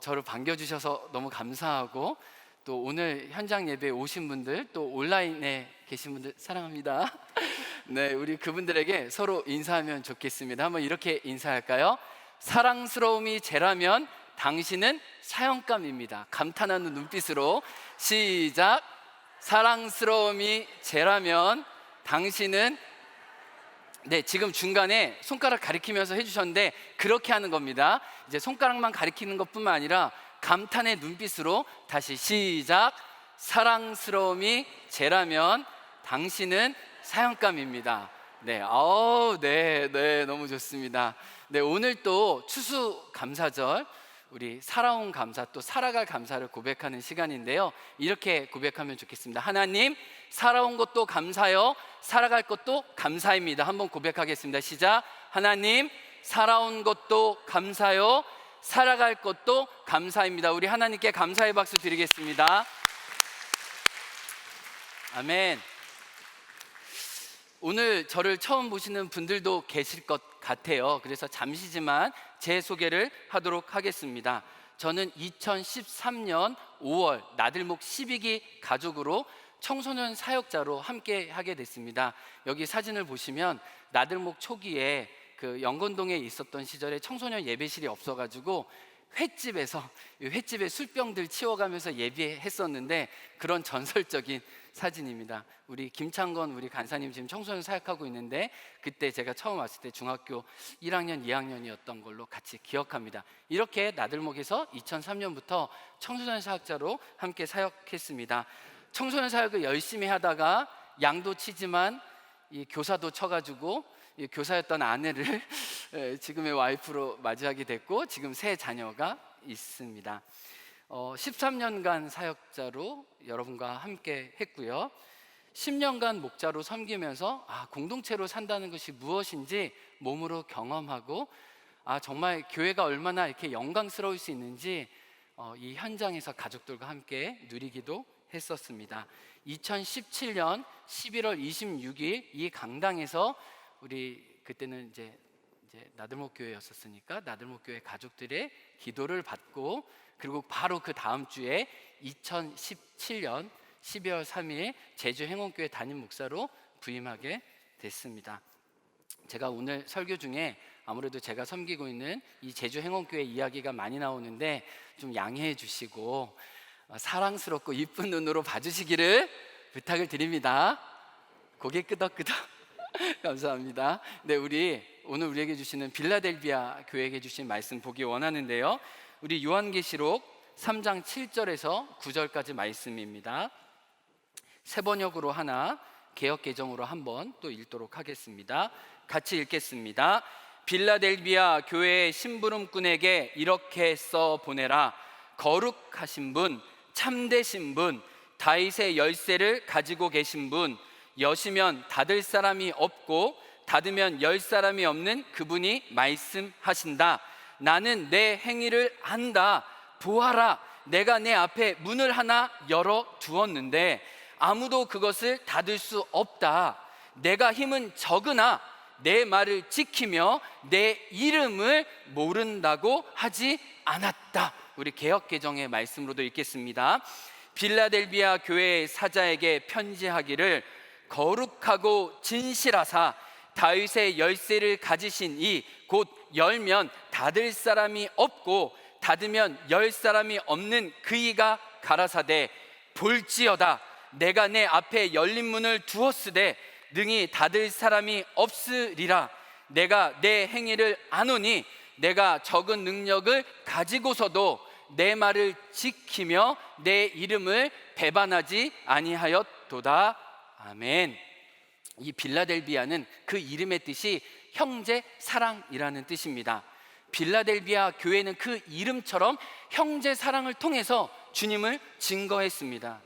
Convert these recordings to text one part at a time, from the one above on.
저를 반겨주셔서 너무 감사하고, 또 오늘 현장 예배에 오신 분들, 또 온라인에 계신 분들 사랑합니다. 네, 우리 그분들에게 서로 인사하면 좋겠습니다. 한번 이렇게 인사할까요? 사랑스러움이 제라면 당신은 사형감입니다. 감탄하는 눈빛으로 시작. 사랑스러움이 제라면 당신은, 네, 지금 중간에 손가락 가리키면서 해주셨는데 그렇게 하는 겁니다. 이제 손가락만 가리키는 것뿐만 아니라 감탄의 눈빛으로 다시 시작. 사랑스러움이 제라면 당신은 사형감입니다. 네, 네, 너무 좋습니다. 네, 오늘 또 추수감사절, 우리 살아온 감사, 또 살아갈 감사를 고백하는 시간인데요. 이렇게 고백하면 좋겠습니다. 하나님, 살아온 것도 감사요, 살아갈 것도 감사입니다. 한번 고백하겠습니다. 시작. 하나님, 살아온 것도 감사요, 살아갈 것도 감사입니다. 우리 하나님께 감사의 박수 드리겠습니다. 아멘. 오늘 저를 처음 보시는 분들도 계실 것 같아요. 그래서 잠시지만 제 소개를 하도록 하겠습니다. 저는 2013년 5월 나들목 12기 가족으로 청소년 사역자로 함께 하게 됐습니다. 여기 사진을 보시면 나들목 초기에 그 영건동에 있었던 시절에 청소년 예배실이 없어가지고 횟집에 술병들 치워가면서 예배했었는데, 그런 전설적인 사진입니다. 우리 김창건 우리 간사님 지금 청소년 사역하고 있는데, 그때 제가 처음 왔을 때 중학교 1학년 2학년이었던 걸로 같이 기억합니다. 이렇게 나들목에서 2003년부터 청소년 사역자로 함께 사역했습니다. 청소년 사역을 열심히 하다가 양도 치지만 이 교사도 쳐가지고 이 교사였던 아내를 지금의 와이프로 맞이하게 됐고, 지금 세 자녀가 있습니다. 13년간 사역자로 여러분과 함께 했고요. 10년간 목자로 섬기면서 공동체로 산다는 것이 무엇인지 몸으로 경험하고, 정말 교회가 얼마나 이렇게 영광스러울 수 있는지 이 현장에서 가족들과 함께 누리기도 했었습니다. 2017년 11월 26일 이 강당에서 우리 그때는 이제 나들목 교회였었으니까 나들목 교회 가족들의 기도를 받고, 그리고 바로 그 다음 주에 2017년 12월 3일 제주 행원교회 담임 목사로 부임하게 됐습니다. 제가 오늘 설교 중에 아무래도 제가 섬기고 있는 이 제주 행원교회 이야기가 많이 나오는데 좀 양해해 주시고 사랑스럽고 이쁜 눈으로 봐주시기를 부탁을 드립니다. 고개 끄덕끄덕. 감사합니다. 네, 오늘 우리에게 주시는 빌라델비아 교회에게 주신 말씀 보기 원하는데요. 우리 요한계시록 3장 7절에서 9절까지 말씀입니다. 새 번역으로 하나, 개역 개정으로 한번 또 읽도록 하겠습니다. 같이 읽겠습니다. 빌라델비아 교회의 심부름꾼에게 이렇게 써 보내라. 거룩하신 분, 참되신 분, 다윗의 열쇠를 가지고 계신 분, 여시면 닫을 사람이 없고 닫으면 열 사람이 없는 그분이 말씀하신다. 나는 내 행위를 안다. 보아라, 내가 내 앞에 문을 하나 열어 두었는데 아무도 그것을 닫을 수 없다. 내가 힘은 적으나 내 말을 지키며 내 이름을 모른다고 하지 않았다. 우리 개역개정의 말씀으로도 읽겠습니다. 빌라델비아 교회의 사자에게 편지하기를, 거룩하고 진실하사 다윗의 열쇠를 가지신 이 곧 열면 닫을 사람이 없고 닫으면 열 사람이 없는 그이가 가라사대, 볼지어다 내가 내 앞에 열린 문을 두었으되 능히 닫을 사람이 없으리라. 내가 내 행위를 아노니 내가 적은 능력을 가지고서도 내 말을 지키며 내 이름을 배반하지 아니하였도다. 아멘. 이 빌라델비아는 그 이름의 뜻이 형제 사랑이라는 뜻입니다. 빌라델비아 교회는 그 이름처럼 형제 사랑을 통해서 주님을 증거했습니다.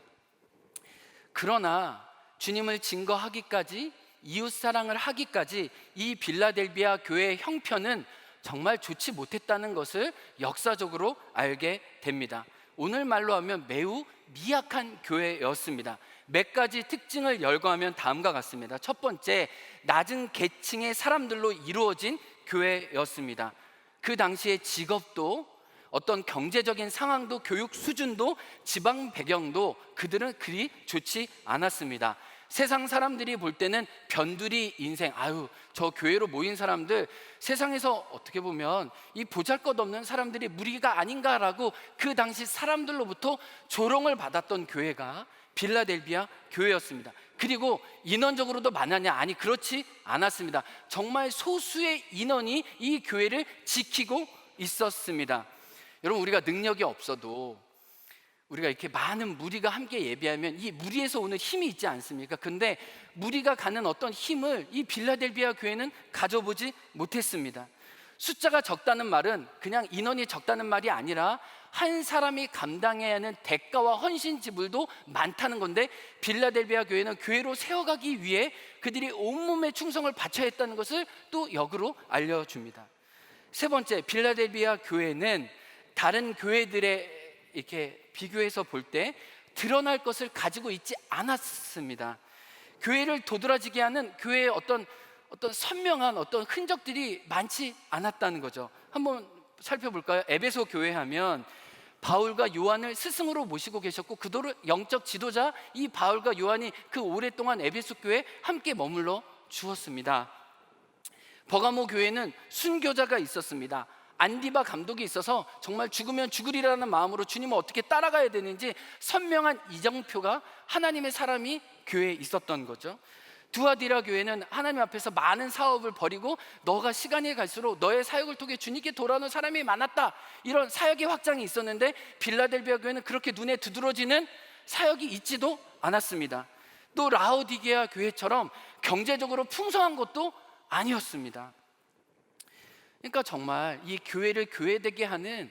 그러나 주님을 증거하기까지, 이웃 사랑을 하기까지 이 빌라델비아 교회의 형편은 정말 좋지 못했다는 것을 역사적으로 알게 됩니다. 오늘 말로 하면 매우 미약한 교회였습니다. 몇 가지 특징을 열거하면 다음과 같습니다. 첫 번째, 낮은 계층의 사람들로 이루어진 교회였습니다. 그 당시에 직업도 어떤 경제적인 상황도 교육 수준도 지방 배경도 그들은 그리 좋지 않았습니다. 세상 사람들이 볼 때는 변두리 인생, 저 교회로 모인 사람들 세상에서 어떻게 보면 이 보잘것없는 사람들이 무리가 아닌가라고 그 당시 사람들로부터 조롱을 받았던 교회가 빌라델비아 교회였습니다. 그리고 인원적으로도 많았냐? 아니, 그렇지 않았습니다. 정말 소수의 인원이 이 교회를 지키고 있었습니다. 여러분, 우리가 능력이 없어도 우리가 이렇게 많은 무리가 함께 예배하면 이 무리에서 오는 힘이 있지 않습니까? 근데 무리가 가는 어떤 힘을 이 빌라델비아 교회는 가져보지 못했습니다. 숫자가 적다는 말은 그냥 인원이 적다는 말이 아니라 한 사람이 감당해야 하는 대가와 헌신 지불도 많다는 건데, 빌라델비아 교회는 교회로 세워가기 위해 그들이 온몸의 충성을 바쳐야 했다는 것을 또 역으로 알려줍니다. 세 번째, 빌라델비아 교회는 다른 교회들의 이렇게 비교해서 볼 때 드러날 것을 가지고 있지 않았습니다. 교회를 도드라지게 하는 교회의 어떤 선명한 어떤 흔적들이 많지 않았다는 거죠. 한번 살펴볼까요? 에베소 교회 하면 바울과 요한을 스승으로 모시고 계셨고, 그도로 영적 지도자 이 바울과 요한이 그 오랫동안 에베소 교회에 함께 머물러 주었습니다. 버가모 교회는 순교자가 있었습니다. 안디바 감독이 있어서 정말 죽으면 죽으리라는 마음으로 주님을 어떻게 따라가야 되는지 선명한 이정표가 하나님의 사람이 교회에 있었던 거죠. 두아디라 교회는 하나님 앞에서 많은 사업을 벌이고 너가 시간이 갈수록 너의 사역을 통해 주님께 돌아오는 사람이 많았다, 이런 사역의 확장이 있었는데, 빌라델비아 교회는 그렇게 눈에 두드러지는 사역이 있지도 않았습니다. 또 라오디게아 교회처럼 경제적으로 풍성한 것도 아니었습니다. 그러니까 정말 이 교회를 교회되게 하는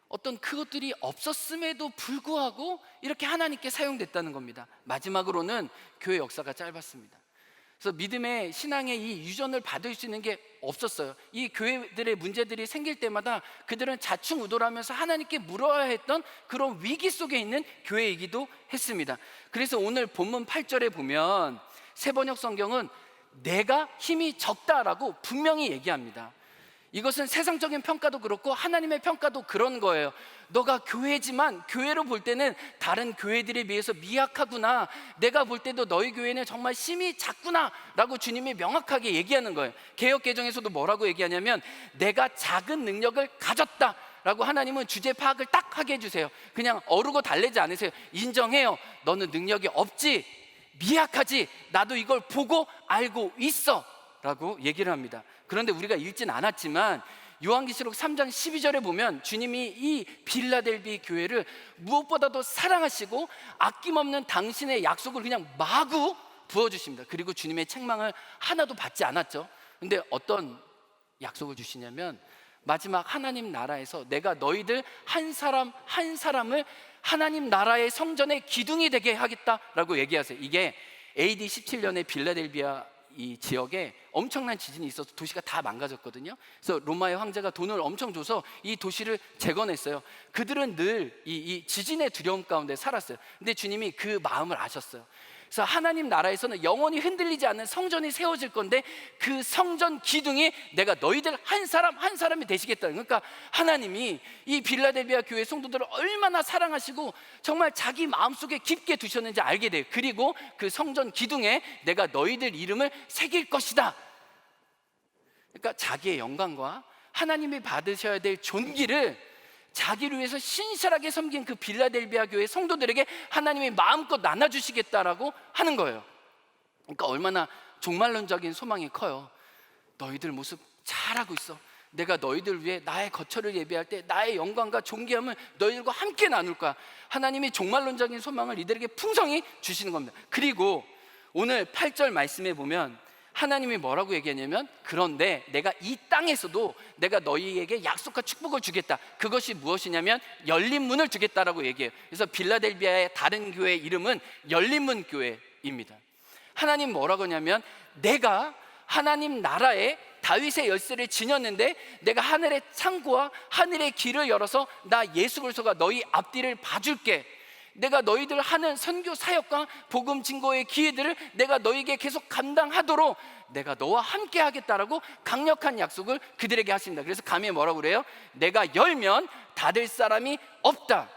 어떤 그것들이 없었음에도 불구하고 이렇게 하나님께 사용됐다는 겁니다. 마지막으로는 교회 역사가 짧았습니다. 그래서 믿음의 신앙의 이 유전을 받을 수 있는 게 없었어요. 이 교회들의 문제들이 생길 때마다 그들은 자충우돌하면서 하나님께 물어야 했던 그런 위기 속에 있는 교회이기도 했습니다. 그래서 오늘 본문 8절에 보면 새번역 성경은 내가 힘이 적다라고 분명히 얘기합니다. 이것은 세상적인 평가도 그렇고 하나님의 평가도 그런 거예요. 너가 교회지만 교회로 볼 때는 다른 교회들에 비해서 미약하구나, 내가 볼 때도 너희 교회는 정말 힘이 작구나 라고 주님이 명확하게 얘기하는 거예요. 개역개정에서도 뭐라고 얘기하냐면 내가 작은 능력을 가졌다 라고 하나님은 주제 파악을 딱 하게 해주세요. 그냥 어르고 달래지 않으세요. 인정해요. 너는 능력이 없지, 미약하지, 나도 이걸 보고 알고 있어 라고 얘기를 합니다. 그런데 우리가 읽진 않았지만 요한계시록 3장 12절에 보면 주님이 이 빌라델비 교회를 무엇보다도 사랑하시고 아낌없는 당신의 약속을 그냥 마구 부어주십니다. 그리고 주님의 책망을 하나도 받지 않았죠. 근데 어떤 약속을 주시냐면 마지막 하나님 나라에서 내가 너희들 한 사람 한 사람을 하나님 나라의 성전의 기둥이 되게 하겠다라고 얘기하세요. 이게 AD 17년에 빌라델비아 이 지역에 엄청난 지진이 있어서 도시가 다 망가졌거든요. 그래서 로마의 황제가 돈을 엄청 줘서 이 도시를 재건했어요. 그들은 늘 이 지진의 두려움 가운데 살았어요. 근데 주님이 그 마음을 아셨어요. 그래서 하나님 나라에서는 영원히 흔들리지 않는 성전이 세워질 건데 그 성전 기둥이 내가 너희들 한 사람 한 사람이 되시겠다. 그러니까 하나님이 이 빌라델비아 교회 성도들을 얼마나 사랑하시고 정말 자기 마음속에 깊게 두셨는지 알게 돼요. 그리고 그 성전 기둥에 내가 너희들 이름을 새길 것이다. 그러니까 자기의 영광과 하나님이 받으셔야 될 존귀를 자기를 위해서 신실하게 섬긴 그 빌라델비아 교회 성도들에게 하나님이 마음껏 나눠주시겠다라고 하는 거예요. 그러니까 얼마나 종말론적인 소망이 커요. 너희들 모습 잘하고 있어. 내가 너희들 위해 나의 거처를 예비할 때 나의 영광과 존귀함을 너희들과 함께 나눌 거야. 하나님이 종말론적인 소망을 이들에게 풍성히 주시는 겁니다. 그리고 오늘 8절 말씀에 보면 하나님이 뭐라고 얘기하냐면 그런데 내가 이 땅에서도 내가 너희에게 약속과 축복을 주겠다. 그것이 무엇이냐면 열린 문을 주겠다라고 얘기해요. 그래서 빌라델비아의 다른 교회 이름은 열린문 교회입니다. 하나님 뭐라고 하냐면 내가 하나님 나라에 다윗의 열쇠를 지녔는데 내가 하늘의 창고와 하늘의 길을 열어서 나 예수 그리스도가 너희 앞뒤를 봐줄게. 내가 너희들 하는 선교 사역과 복음 증거의 기회들을 내가 너희에게 계속 감당하도록 내가 너와 함께 하겠다라고 강력한 약속을 그들에게 하십니다. 그래서 감히 뭐라고 그래요? 내가 열면 닫을 사람이 없다.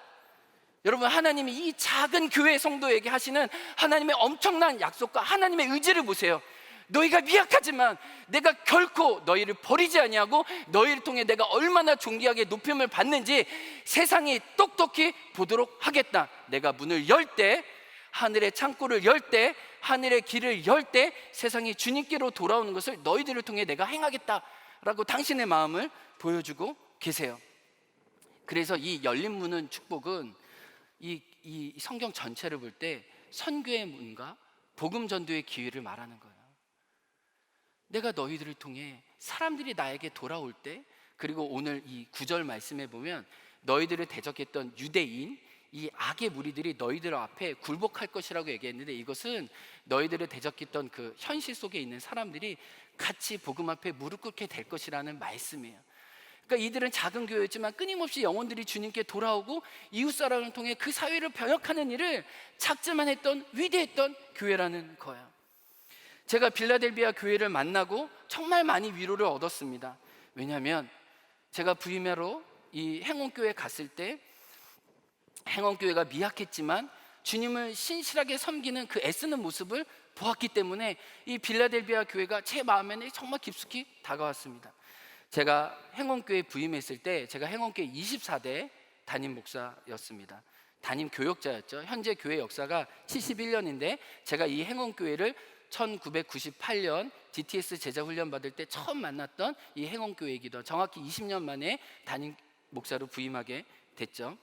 여러분, 하나님이 이 작은 교회 성도에게 하시는 하나님의 엄청난 약속과 하나님의 의지를 보세요. 너희가 미약하지만 내가 결코 너희를 버리지 아니하고 너희를 통해 내가 얼마나 존귀하게 높임을 받는지 세상이 똑똑히 보도록 하겠다. 내가 문을 열 때, 하늘의 창고를 열 때, 하늘의 길을 열 때 세상이 주님께로 돌아오는 것을 너희들을 통해 내가 행하겠다라고 당신의 마음을 보여주고 계세요. 그래서 이 열린 문은 축복은 이 성경 전체를 볼 때 선교의 문과 복음 전도의 기회를 말하는 거예요. 내가 너희들을 통해 사람들이 나에게 돌아올 때, 그리고 오늘 이 9절 말씀에 보면 너희들을 대적했던 유대인, 이 악의 무리들이 너희들 앞에 굴복할 것이라고 얘기했는데, 이것은 너희들을 대적했던 그 현실 속에 있는 사람들이 같이 복음 앞에 무릎 꿇게 될 것이라는 말씀이에요. 그러니까 이들은 작은 교회였지만 끊임없이 영혼들이 주님께 돌아오고 이웃사랑을 통해 그 사회를 변혁하는 일을 작지만 했던 위대했던 교회라는 거예요. 제가 빌라델비아 교회를 만나고 정말 많이 위로를 얻었습니다. 왜냐하면 제가 부임하러 이 행원교회 갔을 때 행원교회가 미약했지만 주님을 신실하게 섬기는 그 애쓰는 모습을 보았기 때문에 이 빌라델비아 교회가 제 마음에는 정말 깊숙이 다가왔습니다. 제가 행원교회 부임했을 때 제가 행원교회 24대 담임 목사였습니다. 담임 교역자였죠. 현재 교회 역사가 71년인데 제가 이 행원교회를 1998년 DTS 제자훈련 받을 때 처음 만났던 이 행원교회이기도, 정확히 20년 만에 담임 목사로 부임하게 됐죠.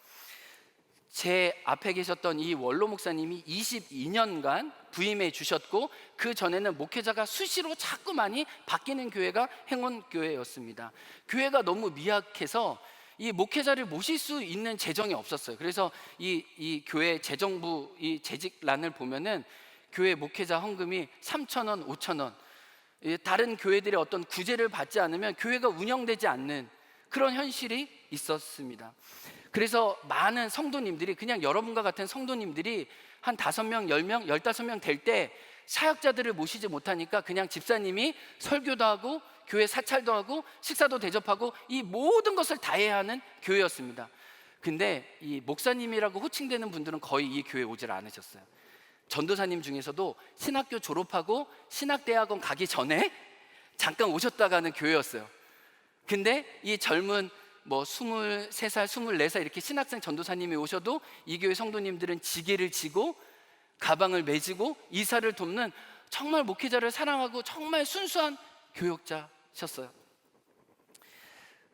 제 앞에 계셨던 이 원로 목사님이 22년간 부임해 주셨고, 그 전에는 목회자가 수시로 자꾸 많이 바뀌는 교회가 행원교회였습니다. 교회가 너무 미약해서 이 목회자를 모실 수 있는 재정이 없었어요. 그래서 이 교회 재정부 이 재직란을 보면은 교회 목회자 헌금이 3,000원, 5,000원, 다른 교회들의 어떤 구제를 받지 않으면 교회가 운영되지 않는 그런 현실이 있었습니다. 그래서 많은 성도님들이, 그냥 여러분과 같은 성도님들이 한 5명, 10명, 15명 될 때 사역자들을 모시지 못하니까 그냥 집사님이 설교도 하고 교회 사찰도 하고 식사도 대접하고 이 모든 것을 다 해야 하는 교회였습니다. 근데 이 목사님이라고 호칭되는 분들은 거의 이 교회에 오질 않으셨어요. 전도사님 중에서도 신학교 졸업하고 신학대학원 가기 전에 잠깐 오셨다 가는 교회였어요. 근데 이 젊은 23살, 24살 이렇게 신학생 전도사님이 오셔도 이 교회 성도님들은 지게를 지고 가방을 매지고 이사를 돕는 정말 목회자를 사랑하고 정말 순수한 교역자셨어요.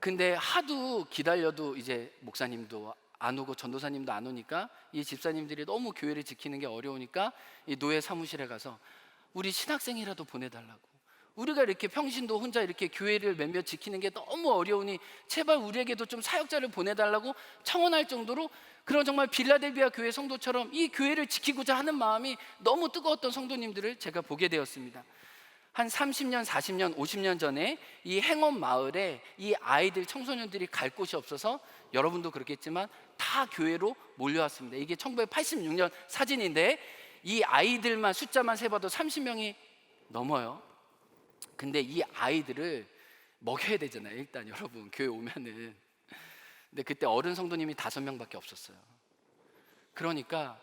근데 하도 기다려도 이제 목사님도 안 오고 전도사님도 안 오니까 이 집사님들이 너무 교회를 지키는 게 어려우니까 이 노예 사무실에 가서 우리 신학생이라도 보내달라고, 우리가 이렇게 평신도 혼자 이렇게 교회를 몇몇 지키는 게 너무 어려우니 제발 우리에게도 좀 사역자를 보내달라고 청원할 정도로, 그런 정말 빌라델비아 교회 성도처럼 이 교회를 지키고자 하는 마음이 너무 뜨거웠던 성도님들을 제가 보게 되었습니다. 한 30년, 40년, 50년 전에 이 행원 마을에 이 아이들, 청소년들이 갈 곳이 없어서 여러분도 그렇겠지만 다 교회로 몰려왔습니다. 이게 1986년 사진인데 이 아이들만 숫자만 세봐도 30명이 넘어요. 근데 이 아이들을 먹여야 되잖아요. 일단 여러분 교회 오면은. 근데 그때 어른 성도님이 5명밖에 없었어요. 그러니까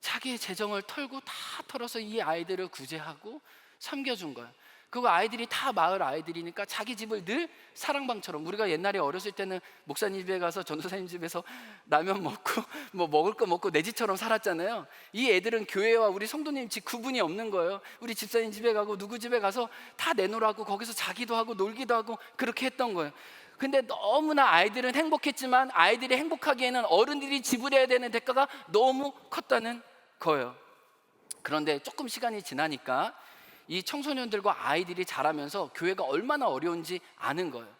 자기의 재정을 털고 다 털어서 이 아이들을 구제하고 섬겨준 거예요. 그거 아이들이 다 마을 아이들이니까 자기 집을 늘 사랑방처럼, 우리가 옛날에 어렸을 때는 목사님 집에 가서 전도사님 집에서 라면 먹고 뭐 먹을 거 먹고 내 집처럼 살았잖아요. 이 애들은 교회와 우리 성도님 집 구분이 없는 거예요. 우리 집사님 집에 가고 누구 집에 가서 다 내놓으라고 거기서 자기도 하고 놀기도 하고 그렇게 했던 거예요. 근데 너무나 아이들은 행복했지만 아이들이 행복하기에는 어른들이 지불해야 되는 대가가 너무 컸다는 거예요. 그런데 조금 시간이 지나니까 이 청소년들과 아이들이 자라면서 교회가 얼마나 어려운지 아는 거예요.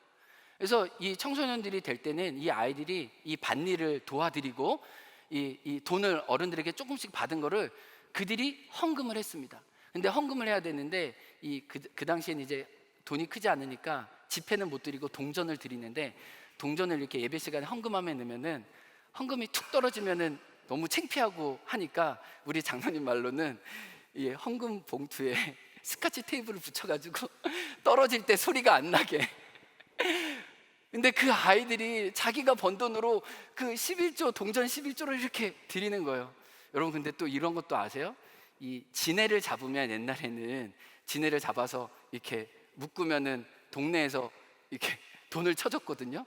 그래서 이 청소년들이 될 때는 이 아이들이 이 밭일을 도와드리고 이 돈을 어른들에게 조금씩 받은 거를 그들이 헌금을 했습니다. 근데 헌금을 해야 되는데 그 당시에는 이제 돈이 크지 않으니까 지폐는 못 드리고 동전을 드리는데, 동전을 이렇게 예배 시간에 헌금함에 넣으면은 헌금이 툭 떨어지면은 너무 창피하고 하니까 우리 장로님 말로는 이 헌금 봉투에 스카치 테이프를 붙여가지고 떨어질 때 소리가 안 나게. 근데 그 아이들이 자기가 번 돈으로 그 11조, 동전 11조를 이렇게 드리는 거예요. 여러분, 근데 또 이런 것도 아세요? 이 지네를 잡으면, 옛날에는 지네를 잡아서 이렇게 묶으면은 동네에서 이렇게 돈을 쳐줬거든요.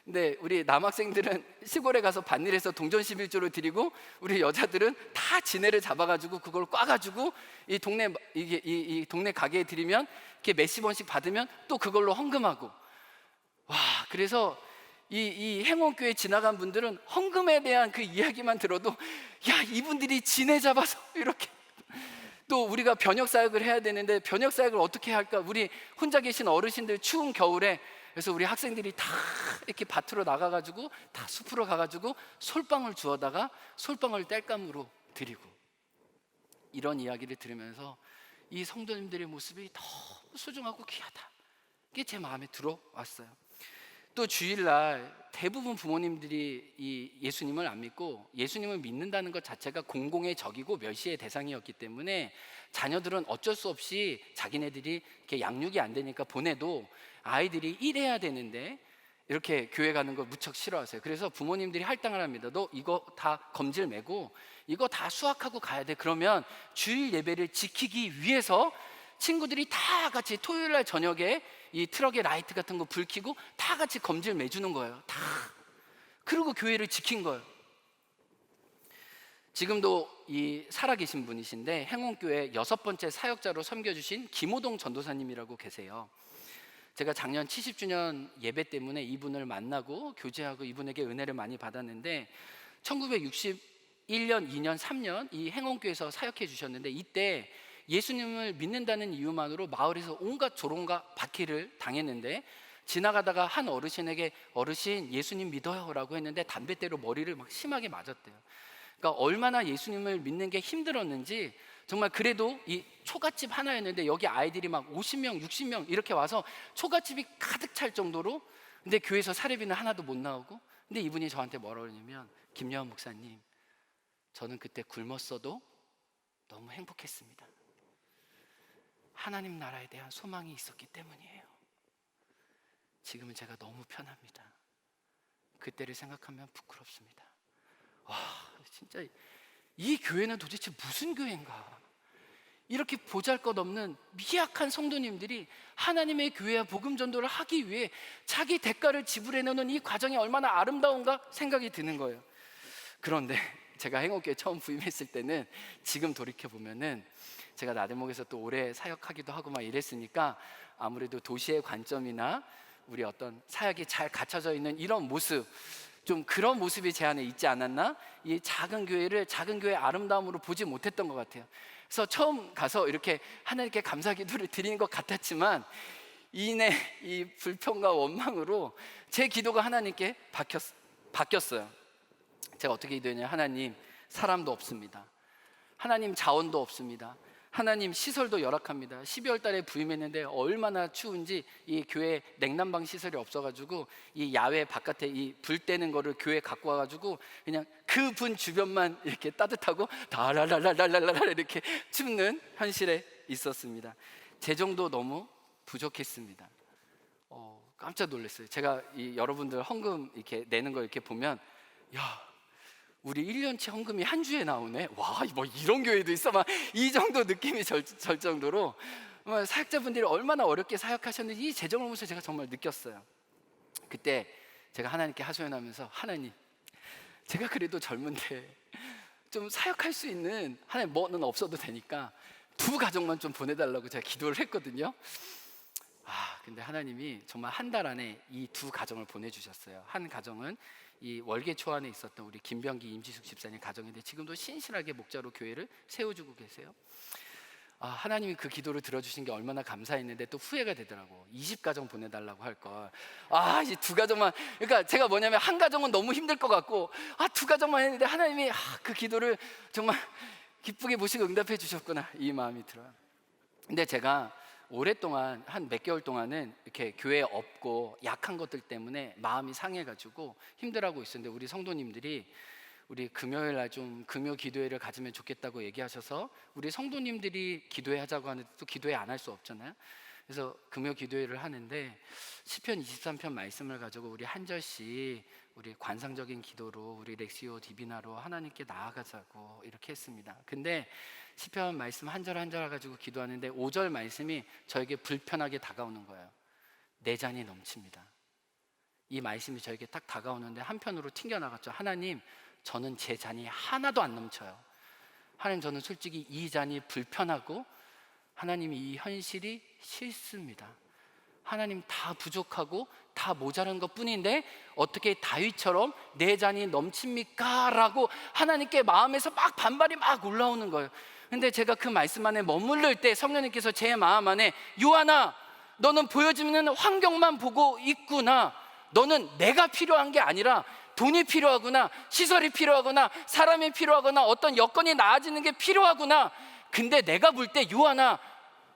근데 우리 남학생들은 시골에 가서 밭일해서 동전 11조를 드리고, 우리 여자들은 다 지네를 잡아가지고 그걸 꽈가지고 이 동네, 이 동네 가게에 드리면 이렇게 몇십 원씩 받으면 또 그걸로 헌금하고. 와, 그래서 이 행원교회 지나간 분들은 헌금에 대한 그 이야기만 들어도, 야, 이분들이 지네 잡아서 이렇게. 또 우리가 변역 사역을 해야 되는데 변역 사역을 어떻게 할까? 우리 혼자 계신 어르신들 추운 겨울에, 그래서 우리 학생들이 다 이렇게 밭으로 나가가지고 다 숲으로 가가지고 솔방울 주워다가 솔방울 땔감으로 드리고. 이런 이야기를 들으면서 이 성도님들의 모습이 너무 소중하고 귀하다, 이게 제 마음에 들어왔어요. 또 주일날 대부분 부모님들이 이 예수님을 안 믿고, 예수님을 믿는다는 것 자체가 공공의 적이고 멸시의 대상이었기 때문에 자녀들은 어쩔 수 없이 자기네들이 이렇게 양육이 안 되니까 보내도 아이들이 일해야 되는데 이렇게 교회 가는 걸 무척 싫어하세요. 그래서 부모님들이 할당을 합니다. 너 이거 다 검질 메고 이거 다 수학하고 가야 돼. 그러면 주일 예배를 지키기 위해서 친구들이 다 같이 토요일날 저녁에 이 트럭에 라이트 같은 거 불 켜고 다 같이 검질 매주는 거예요. 다. 그리고 교회를 지킨 거예요. 지금도 이 살아계신 분이신데 행운교회 6번째 사역자로 섬겨주신 김호동 전도사님이라고 계세요. 제가 작년 70주년 예배 때문에 이분을 만나고 교제하고 이분에게 은혜를 많이 받았는데, 1961년, 2년, 3년 이 행운교회에서 사역해 주셨는데, 이때 예수님을 믿는다는 이유만으로 마을에서 온갖 조롱과 박해를 당했는데, 지나가다가 한 어르신에게 어르신 예수님 믿어요 라고 했는데 담뱃대로 머리를 막 심하게 맞았대요. 그러니까 얼마나 예수님을 믿는 게 힘들었는지, 정말 그래도 이 초가집 하나였는데 여기 아이들이 막 50명 60명 이렇게 와서 초가집이 가득 찰 정도로, 근데 교회에서 사례비는 하나도 못 나오고. 근데 이분이 저한테 뭐라고 그러냐면, 김여한 목사님, 저는 그때 굶었어도 너무 행복했습니다. 하나님 나라에 대한 소망이 있었기 때문이에요. 지금은 제가 너무 편합니다. 그때를 생각하면 부끄럽습니다. 와, 진짜 이 교회는 도대체 무슨 교회인가? 이렇게 보잘것없는 미약한 성도님들이 하나님의 교회와 복음 전도를 하기 위해 자기 대가를 지불해내는 이 과정이 얼마나 아름다운가 생각이 드는 거예요. 그런데 제가 행복교회 처음 부임했을 때는, 지금 돌이켜보면은 제가 나들목에서 또 오래 사역하기도 하고 막 이랬으니까 아무래도 도시의 관점이나 우리 어떤 사역이 잘 갖춰져 있는 이런 모습, 좀 그런 모습이 제 안에 있지 않았나? 이 작은 교회를 작은 교회의 아름다움으로 보지 못했던 것 같아요. 그래서 처음 가서 이렇게 하나님께 감사 기도를 드리는 것 같았지만, 이내 이 불평과 원망으로 제 기도가 하나님께 바뀌었어요. 제가 어떻게 기도했냐? 하나님, 사람도 없습니다. 하나님, 자원도 없습니다. 하나님, 시설도 열악합니다. 12월 달에 부임했는데 얼마나 추운지 이 교회 냉난방 시설이 없어가지고 이 야외 바깥에 이 불 떼는 거를 교회 갖고 와가지고 그냥 그 분 주변만 이렇게 따뜻하고 다랄랄랄랄랄랄 이렇게 춥는 현실에 있었습니다. 재정도 너무 부족했습니다. 깜짝 놀랐어요. 제가 이 여러분들 헌금 이렇게 내는 거 이렇게 보면, 야, 우리 1년치 헌금이 한 주에 나오네. 와, 뭐 이런 교회도 있어. 막 이 정도 느낌이 절 정도로 사역자분들이 얼마나 어렵게 사역하셨는지 이 재정을 보면서 제가 정말 느꼈어요. 그때 제가 하나님께 하소연하면서, 하나님, 제가 그래도 젊은데 좀 사역할 수 있는, 하나님 뭐는 없어도 되니까 2가정만 좀 보내달라고 제가 기도를 했거든요. 근데 하나님이 정말 한 달 안에 이 2가정을 보내주셨어요. 한 가정은 이 월계 초안에 있었던 우리 김병기 임지숙 집사님 가정인데 지금도 신실하게 목자로 교회를 세워주고 계세요. 하나님이 그 기도를 들어주신 게 얼마나 감사했는데 또 후회가 되더라고. 20가정 보내달라고 할 걸. 이 2가정만. 그러니까 제가 뭐냐면, 한 가정은 너무 힘들 것 같고 2가정만 했는데 하나님이 그 기도를 정말 기쁘게 보시고 응답해 주셨구나, 이 마음이 들어요. 근데 제가 오랫동안 한 몇 개월 동안은 이렇게 교회에 없고 약한 것들 때문에 마음이 상해가지고 힘들어하고 있었는데, 우리 성도님들이 우리 금요일 날 좀 금요 기도회를 가지면 좋겠다고 얘기하셔서 우리 성도님들이 기도회 하자고 하는데 또 기도회 안 할 수 없잖아요. 그래서 금요 기도회를 하는데 시편 23편 말씀을 가지고 우리 한 절씩 우리 관상적인 기도로 우리 렉시오 디비나로 하나님께 나아가자고 이렇게 했습니다. 근데 시편 말씀 한 절 한 절 가지고 기도하는데 5절 말씀이 저에게 불편하게 다가오는 거예요. 내 잔이 넘칩니다. 이 말씀이 저에게 딱 다가오는데 한편으로 튕겨나갔죠. 하나님, 저는 제 잔이 하나도 안 넘쳐요. 하나님, 저는 솔직히 이 잔이 불편하고 하나님, 이 현실이 싫습니다. 하나님, 다 부족하고 다 모자란 것 뿐인데 어떻게 다윗처럼 내 잔이 넘칩니까? 라고 하나님께 마음에서 막 반발이 막 올라오는 거예요. 근데 제가 그 말씀 안에 머무를 때 성령님께서 제 마음 안에, 요한아, 너는 보여지는 환경만 보고 있구나. 너는 내가 필요한 게 아니라 돈이 필요하구나, 시설이 필요하구나, 사람이 필요하구나, 어떤 여건이 나아지는 게 필요하구나. 근데 내가 볼 때, 요한아,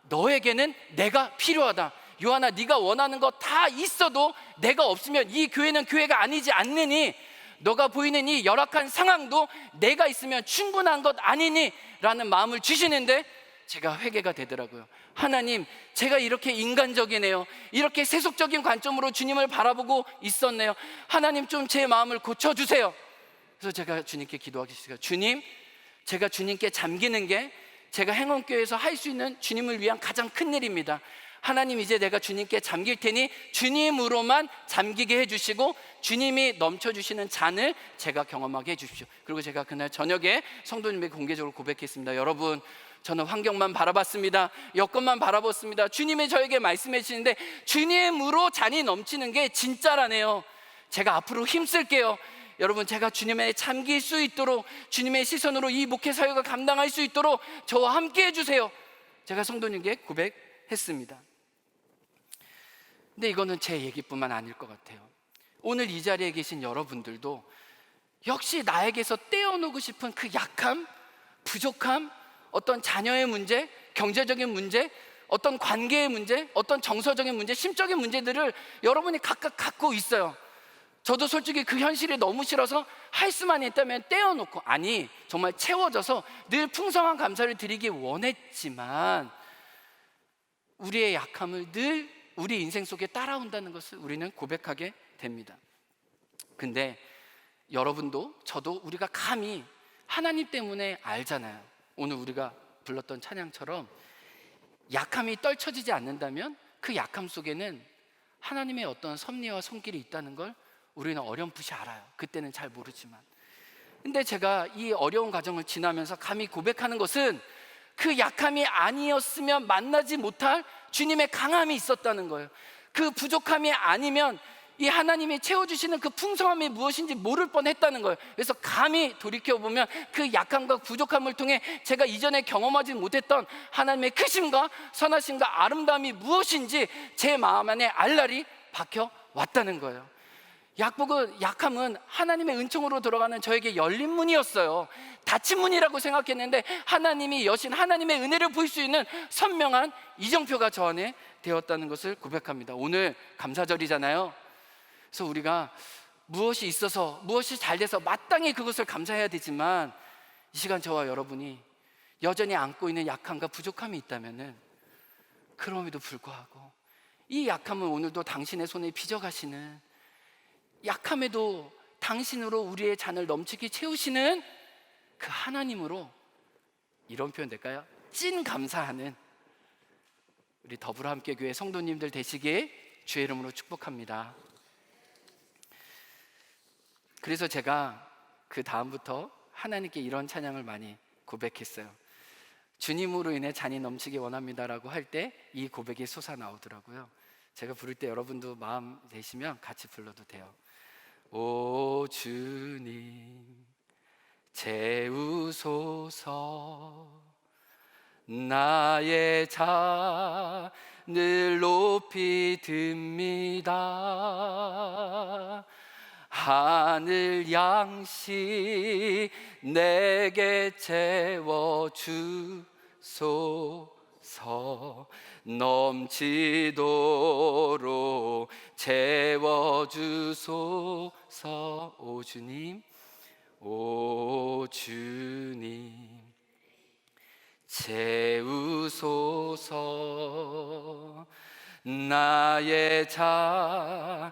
너에게는 내가 필요하다. 요한아, 네가 원하는 거 다 있어도 내가 없으면 이 교회는 교회가 아니지 않느니, 너가 보이는 이 열악한 상황도 내가 있으면 충분한 것 아니니? 라는 마음을 주시는데 제가 회개가 되더라고요. 하나님, 제가 이렇게 인간적이네요. 이렇게 세속적인 관점으로 주님을 바라보고 있었네요. 하나님, 좀 제 마음을 고쳐주세요. 그래서 제가 주님께 기도하기 시작해요. 주님, 제가 주님께 잠기는 게 제가 행원교회에서 할 수 있는 주님을 위한 가장 큰 일입니다. 하나님, 이제 내가 주님께 잠길 테니 주님으로만 잠기게 해주시고 주님이 넘쳐주시는 잔을 제가 경험하게 해주십시오. 그리고 제가 그날 저녁에 성도님에게 공개적으로 고백했습니다. 여러분, 저는 환경만 바라봤습니다. 여건만 바라봤습니다. 주님이 저에게 말씀해 주시는데 주님으로 잔이 넘치는 게 진짜라네요. 제가 앞으로 힘쓸게요. 여러분, 제가 주님에 잠길 수 있도록, 주님의 시선으로 이 목회 사역을 감당할 수 있도록 저와 함께 해주세요. 제가 성도님께 고백했습니다. 근데 이거는 제 얘기뿐만 아닐 것 같아요. 오늘 이 자리에 계신 여러분들도 역시 나에게서 떼어놓고 싶은 그 약함, 부족함, 어떤 자녀의 문제, 경제적인 문제, 어떤 관계의 문제, 어떤 정서적인 문제, 심적인 문제들을 여러분이 각각 갖고 있어요. 저도 솔직히 그 현실이 너무 싫어서 할 수만 있다면 떼어놓고, 아니 정말 채워져서 늘 풍성한 감사를 드리기 원했지만 우리의 약함을 늘 우리 인생 속에 따라온다는 것을 우리는 고백하게 됩니다. 근데 여러분도 저도 우리가 감히 하나님 때문에 알잖아요. 오늘 우리가 불렀던 찬양처럼 약함이 떨쳐지지 않는다면 그 약함 속에는 하나님의 어떤 섭리와 손길이 있다는 걸 우리는 어렴풋이 알아요. 그때는 잘 모르지만. 근데 제가 이 어려운 과정을 지나면서 감히 고백하는 것은 그 약함이 아니었으면 만나지 못할 주님의 강함이 있었다는 거예요. 그 부족함이 아니면 이 하나님이 채워주시는 그 풍성함이 무엇인지 모를 뻔했다는 거예요. 그래서 감히 돌이켜보면 그 약함과 부족함을 통해 제가 이전에 경험하지 못했던 하나님의 크심과 선하심과 아름다움이 무엇인지 제 마음 안에 알날이 박혀왔다는 거예요. 약함은 하나님의 은총으로 들어가는 저에게 열린 문이었어요. 닫힌 문이라고 생각했는데 하나님이 여신 하나님의 은혜를 볼 수 있는 선명한 이정표가 저 안에 되었다는 것을 고백합니다. 오늘 감사절이잖아요. 그래서 우리가 무엇이 있어서, 무엇이 잘 돼서 마땅히 그것을 감사해야 되지만 이 시간 저와 여러분이 여전히 안고 있는 약함과 부족함이 있다면은 그럼에도 불구하고 이 약함을 오늘도 당신의 손에 빚어가시는, 약함에도 당신으로 우리의 잔을 넘치게 채우시는 그 하나님으로, 이런 표현 될까요? 찐 감사하는 우리 더불어 함께 교회 성도님들 되시길 주의 이름으로 축복합니다. 그래서 제가 그 다음부터 하나님께 이런 찬양을 많이 고백했어요. 주님으로 인해 잔이 넘치기 원합니다라고 할 때 이 고백이 솟아나오더라고요. 제가 부를 때 여러분도 마음 내시면 같이 불러도 돼요. 오 주님 채우소서, 나의 잔을 높이 듭니다. 하늘 양식 내게 채워주소서, 넘치도록 채워주소서. 오 주님, 오 주님 채우소서. 나의 잔을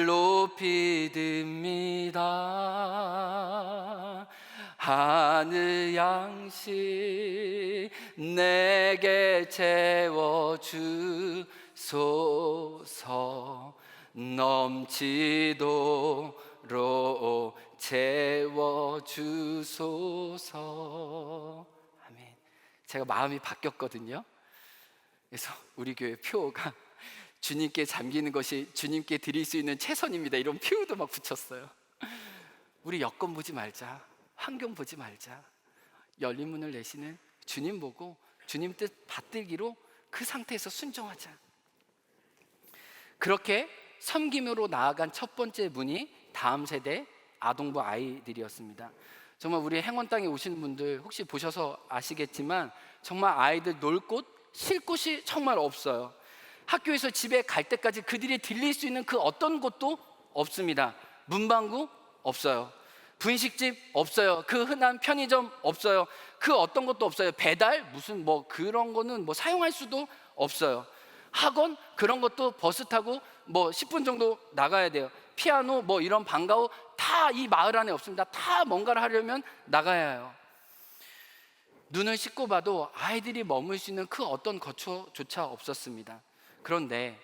높이 듭니다. 하늘 양식 내게 채워주소서. 넘치도록 채워주소서. 아멘. 제가 마음이 바뀌었거든요. 그래서 우리 교회 표어가 주님께 잠기는 것이 주님께 드릴 수 있는 최선입니다, 이런 표어도 막 붙였어요. 우리 여건 보지 말자, 환경 보지 말자, 열린 문을 내시는 주님 보고 주님 뜻 받들기로 그 상태에서 순종하자. 그렇게 섬김으로 나아간 첫 번째 문이 다음 세대 아동부 아이들이었습니다. 정말 우리 행원 땅에 오신 분들 혹시 보셔서 아시겠지만 정말 아이들 놀 곳, 쉴 곳이 정말 없어요. 학교에서 집에 갈 때까지 그들이 들릴 수 있는 그 어떤 곳도 없습니다. 문방구 없어요. 분식집 없어요. 그 흔한 편의점 없어요. 그 어떤 것도 없어요. 배달 무슨 뭐 그런 거는 뭐 사용할 수도 없어요. 학원 그런 것도 버스 타고 뭐 10분 정도 나가야 돼요. 피아노 뭐 이런 방과후 다 이 마을 안에 없습니다. 다 뭔가를 하려면 나가야 해요. 눈을 씻고 봐도 아이들이 머물 수 있는 그 어떤 거처조차 없었습니다. 그런데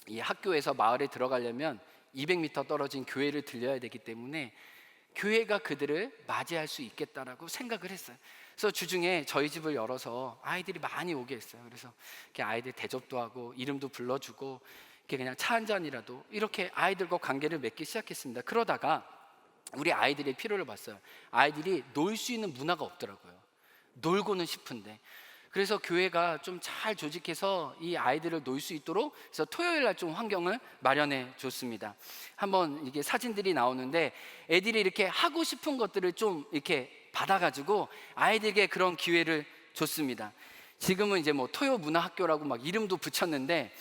이 학교에서 마을에 들어가려면 200m 떨어진 교회를 들려야 되기 때문에 교회가 그들을 맞이할 수 있겠다라고 생각을 했어요. 그래서 주중에 저희 집을 열어서 아이들이 많이 오게 했어요. 그래서 이렇게 아이들 대접도 하고 이름도 불러주고 이렇게 그냥 차 한 잔이라도 이렇게 아이들과 관계를 맺기 시작했습니다. 그러다가 우리 아이들의 필요를 봤어요. 아이들이 놀 수 있는 문화가 없더라고요. 놀고는 싶은데. 그래서 교회가 좀 잘 조직해서 이 아이들을 놀 수 있도록 그래서 토요일 날 좀 환경을 마련해 줬습니다. 한번 이게 사진들이 나오는데 애들이 이렇게 하고 싶은 것들을 좀 이렇게 받아가지고 아이들에게 그런 기회를 줬습니다. 지금은 이제 뭐 토요 문화학교라고 막 이름도 붙였는데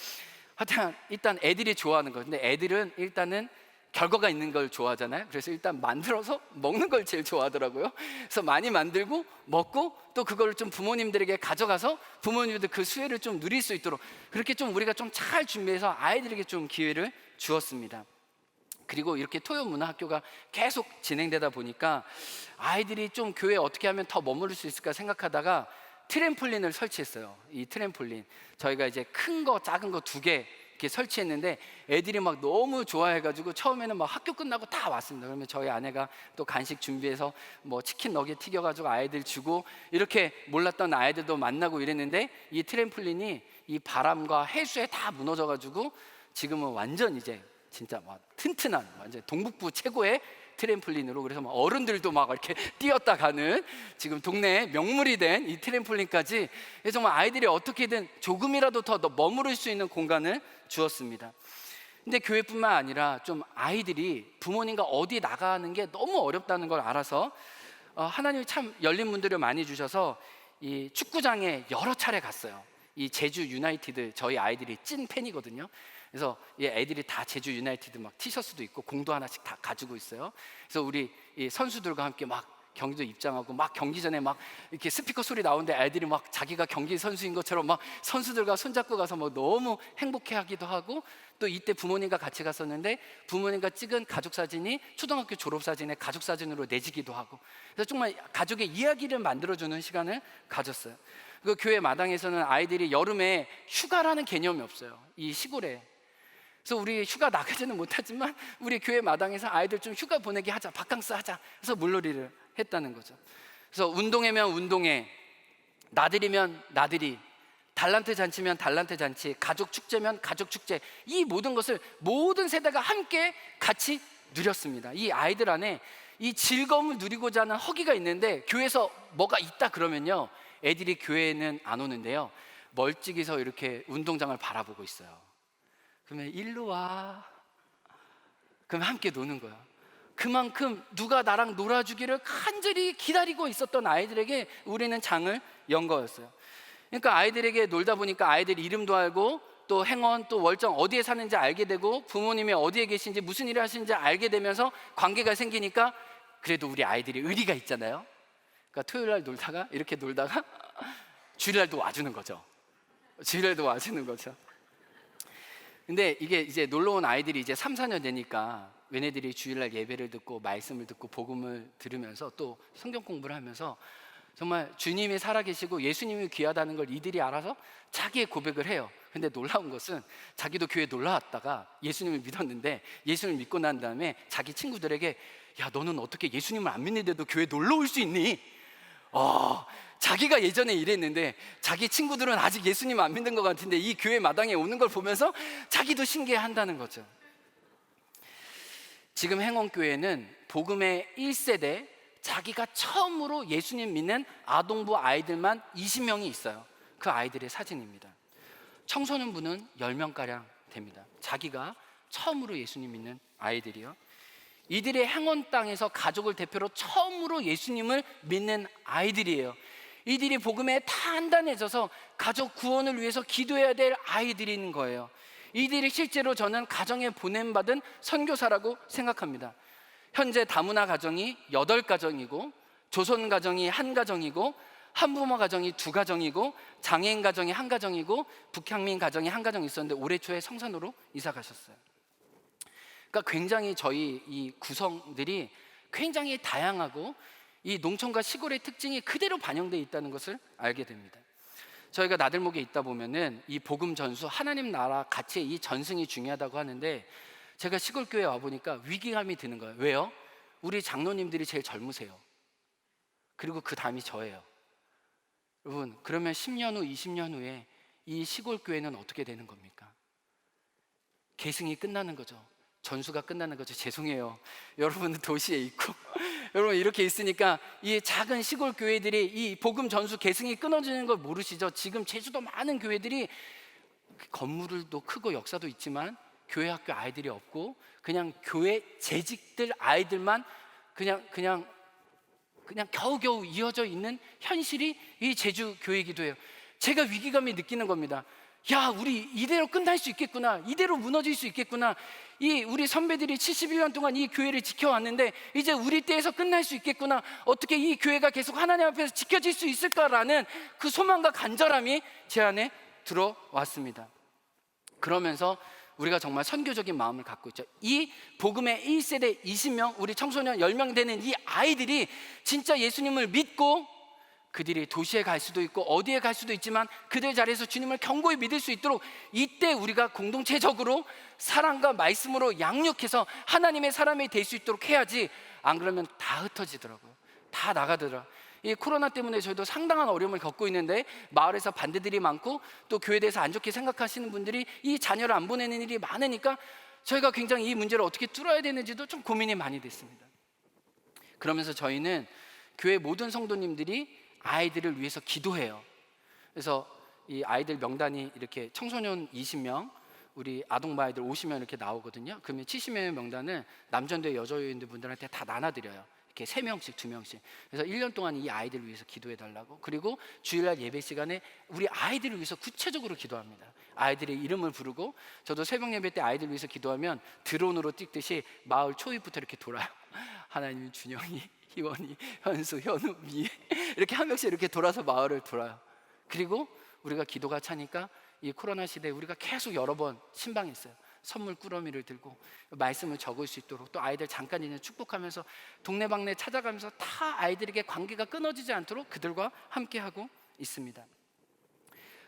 하여튼 일단 애들이 좋아하는 거. 근데 애들은 일단은 결과가 있는 걸 좋아하잖아요. 그래서 일단 만들어서 먹는 걸 제일 좋아하더라고요. 그래서 많이 만들고 먹고 또 그걸 좀 부모님들에게 가져가서 부모님들 그 수혜를 좀 누릴 수 있도록 그렇게 좀 우리가 좀 잘 준비해서 아이들에게 좀 기회를 주었습니다. 그리고 이렇게 토요 문화학교가 계속 진행되다 보니까 아이들이 좀 교회에 어떻게 하면 더 머무를 수 있을까 생각하다가 트램폴린을 설치했어요. 이 트램폴린 저희가 이제 큰 거 작은 거 2개 이렇게 설치했는데 애들이 막 너무 좋아해가지고 처음에는 막 학교 끝나고 다 왔습니다. 그러면 저희 아내가 또 간식 준비해서 뭐 치킨 너겟 튀겨가지고 아이들 주고 이렇게 몰랐던 아이들도 만나고 이랬는데 이 트램폴린이 이 바람과 해수에 다 무너져가지고 지금은 완전 이제 진짜 막 튼튼한 완전 동북부 최고의 트램폴린으로 그래서 막 어른들도 막 이렇게 뛰었다 가는 지금 동네에 명물이 된 이 트램폴린까지 정말 아이들이 어떻게든 조금이라도 더 머무를 수 있는 공간을 주었습니다. 근데 교회뿐만 아니라 좀 아이들이 부모님과 어디 나가는 게 너무 어렵다는 걸 알아서 하나님이 참 열린 문들을 많이 주셔서 이 축구장에 여러 차례 갔어요. 이 제주 유나이티드 저희 아이들이 찐 팬이거든요. 그래서 애들이 다 제주 유나이티드 막 티셔츠도 있고 공도 하나씩 다 가지고 있어요. 그래서 우리 이 선수들과 함께 막 경기도 입장하고 막 경기 전에 막 이렇게 스피커 소리 나오는데 애들이 막 자기가 경기 선수인 것처럼 막 선수들과 손잡고 가서 막 너무 행복해하기도 하고 또 이때 부모님과 같이 갔었는데 부모님과 찍은 가족 사진이 초등학교 졸업 사진에 가족 사진으로 내지기도 하고 그래서 정말 가족의 이야기를 만들어주는 시간을 가졌어요. 그 교회 마당에서는 아이들이 여름에 휴가라는 개념이 없어요. 이 시골에. 그래서 우리 휴가 나가지는 못하지만 우리 교회 마당에서 아이들 좀 휴가 보내게 하자, 바캉스 하자. 그래서 물놀이를 했다는 거죠. 그래서 운동회면 운동회, 나들이면 나들이, 달란트 잔치면 달란트 잔치, 가족 축제면 가족 축제, 이 모든 것을 모든 세대가 함께 같이 누렸습니다. 이 아이들 안에 이 즐거움을 누리고자 하는 허기가 있는데 교회에서 뭐가 있다 그러면요 애들이 교회에는 안 오는데요 멀찍이서 이렇게 운동장을 바라보고 있어요. 그러면 일로 와. 그러면 함께 노는 거야. 그만큼 누가 나랑 놀아주기를 간절히 기다리고 있었던 아이들에게 우리는 장을 연 거였어요. 그러니까 아이들에게 놀다 보니까 아이들 이름도 알고 또 행원 또 월정 어디에 사는지 알게 되고 부모님이 어디에 계신지 무슨 일을 하시는지 알게 되면서 관계가 생기니까 그래도 우리 아이들이 의리가 있잖아요. 그러니까 토요일 날 놀다가 이렇게 놀다가 주일날도 와주는 거죠. 주일날도 와주는 거죠. 근데 이게 이제 놀러 온 아이들이 이제 3, 4년 되니까 얘네들이 주일날 예배를 듣고 말씀을 듣고 복음을 들으면서 또 성경 공부를 하면서 정말 주님이 살아계시고 예수님이 귀하다는 걸 이들이 알아서 자기의 고백을 해요. 근데 놀라운 것은 자기도 교회에 놀러 왔다가 예수님을 믿었는데 예수님을 믿고 난 다음에 자기 친구들에게 야, 너는 어떻게 예수님을 안 믿는데도 교회에 놀러 올 수 있니? 자기가 예전에 이랬는데 자기 친구들은 아직 예수님 안 믿는 것 같은데 이 교회 마당에 오는 걸 보면서 자기도 신기해한다는 거죠. 지금 행원교회는 복음의 1세대 자기가 처음으로 예수님 믿는 아동부 아이들만 20명이 있어요. 그 아이들의 사진입니다. 청소년부는 10명가량 됩니다. 자기가 처음으로 예수님 믿는 아이들이요. 이들의 행원 땅에서 가족을 대표로 처음으로 예수님을 믿는 아이들이에요. 이들이 복음에 단단해져서 가족 구원을 위해서 기도해야 될 아이들인 거예요. 이들이 실제로 저는 가정에 보냄받은 선교사라고 생각합니다. 현재 다문화 가정이 8가정이고 조선 가정이 1가정이고 한부모 가정이 2가정이고 장애인 가정이 1가정이고 북향민 가정이 1가정 있었는데 올해 초에 성산으로 이사 가셨어요. 그러니까 굉장히 저희 이 구성들이 굉장히 다양하고 이 농촌과 시골의 특징이 그대로 반영되어 있다는 것을 알게 됩니다. 저희가 나들목에 있다 보면은 이 복음 전수, 하나님 나라 가치의 이 전승이 중요하다고 하는데 제가 시골 교회 와 보니까 위기감이 드는 거예요. 왜요? 우리 장로님들이 제일 젊으세요. 그리고 그 다음이 저예요. 여러분, 그러면 10년 후, 20년 후에 이 시골 교회는 어떻게 되는 겁니까? 계승이 끝나는 거죠. 전수가 끝나는 거죠. 죄송해요. 여러분은 도시에 있고 여러분 이렇게 있으니까 이 작은 시골 교회들이 이 복음 전수 계승이 끊어지는 걸 모르시죠? 지금 제주도 많은 교회들이 건물도 크고 역사도 있지만 교회 학교 아이들이 없고 그냥 교회 재직들 아이들만 그냥 겨우겨우 이어져 있는 현실이 이 제주 교회이기도 해요. 제가 위기감이 느끼는 겁니다. 야, 우리 이대로 끝날 수 있겠구나. 이대로 무너질 수 있겠구나. 이 우리 선배들이 71년 동안 이 교회를 지켜왔는데 이제 우리 때에서 끝날 수 있겠구나. 어떻게 이 교회가 계속 하나님 앞에서 지켜질 수 있을까라는 그 소망과 간절함이 제 안에 들어왔습니다. 그러면서 우리가 정말 선교적인 마음을 갖고 있죠. 이 복음의 1세대 20명, 우리 청소년 10명 되는 이 아이들이 진짜 예수님을 믿고 그들이 도시에 갈 수도 있고 어디에 갈 수도 있지만 그들 자리에서 주님을 견고히 믿을 수 있도록 이때 우리가 공동체적으로 사랑과 말씀으로 양육해서 하나님의 사람이 될 수 있도록 해야지. 안 그러면 다 흩어지더라고요. 다 나가더라. 이 코로나 때문에 저희도 상당한 어려움을 겪고 있는데 마을에서 반대들이 많고 또 교회에 대해서 안 좋게 생각하시는 분들이 이 자녀를 안 보내는 일이 많으니까 저희가 굉장히 이 문제를 어떻게 뚫어야 되는지도 좀 고민이 많이 됐습니다. 그러면서 저희는 교회 모든 성도님들이 아이들을 위해서 기도해요. 그래서 이 아이들 명단이 이렇게 청소년 20명, 우리 아동부 아이들 50명 이렇게 나오거든요. 그러면 70명의 명단을 남전도회 여자교인들 분들한테 다 나눠드려요. 이렇게 3명씩 2명씩. 그래서 1년 동안 이 아이들을 위해서 기도해달라고. 그리고 주일날 예배 시간에 우리 아이들을 위해서 구체적으로 기도합니다. 아이들의 이름을 부르고 저도 새벽 예배 때 아이들을 위해서 기도하면 드론으로 찍듯이 마을 초입부터 이렇게 돌아요. 하나님, 준영이, 희원이, 현수, 현우, 미애 이렇게 한 명씩 이렇게 돌아서 마을을 돌아요. 그리고 우리가 기도가 차니까 이 코로나 시대에 우리가 계속 여러 번 신방했어요. 선물 꾸러미를 들고 말씀을 적을 수 있도록 또 아이들 잠깐 있는 축복하면서 동네방네 찾아가면서 다 아이들에게 관계가 끊어지지 않도록 그들과 함께하고 있습니다.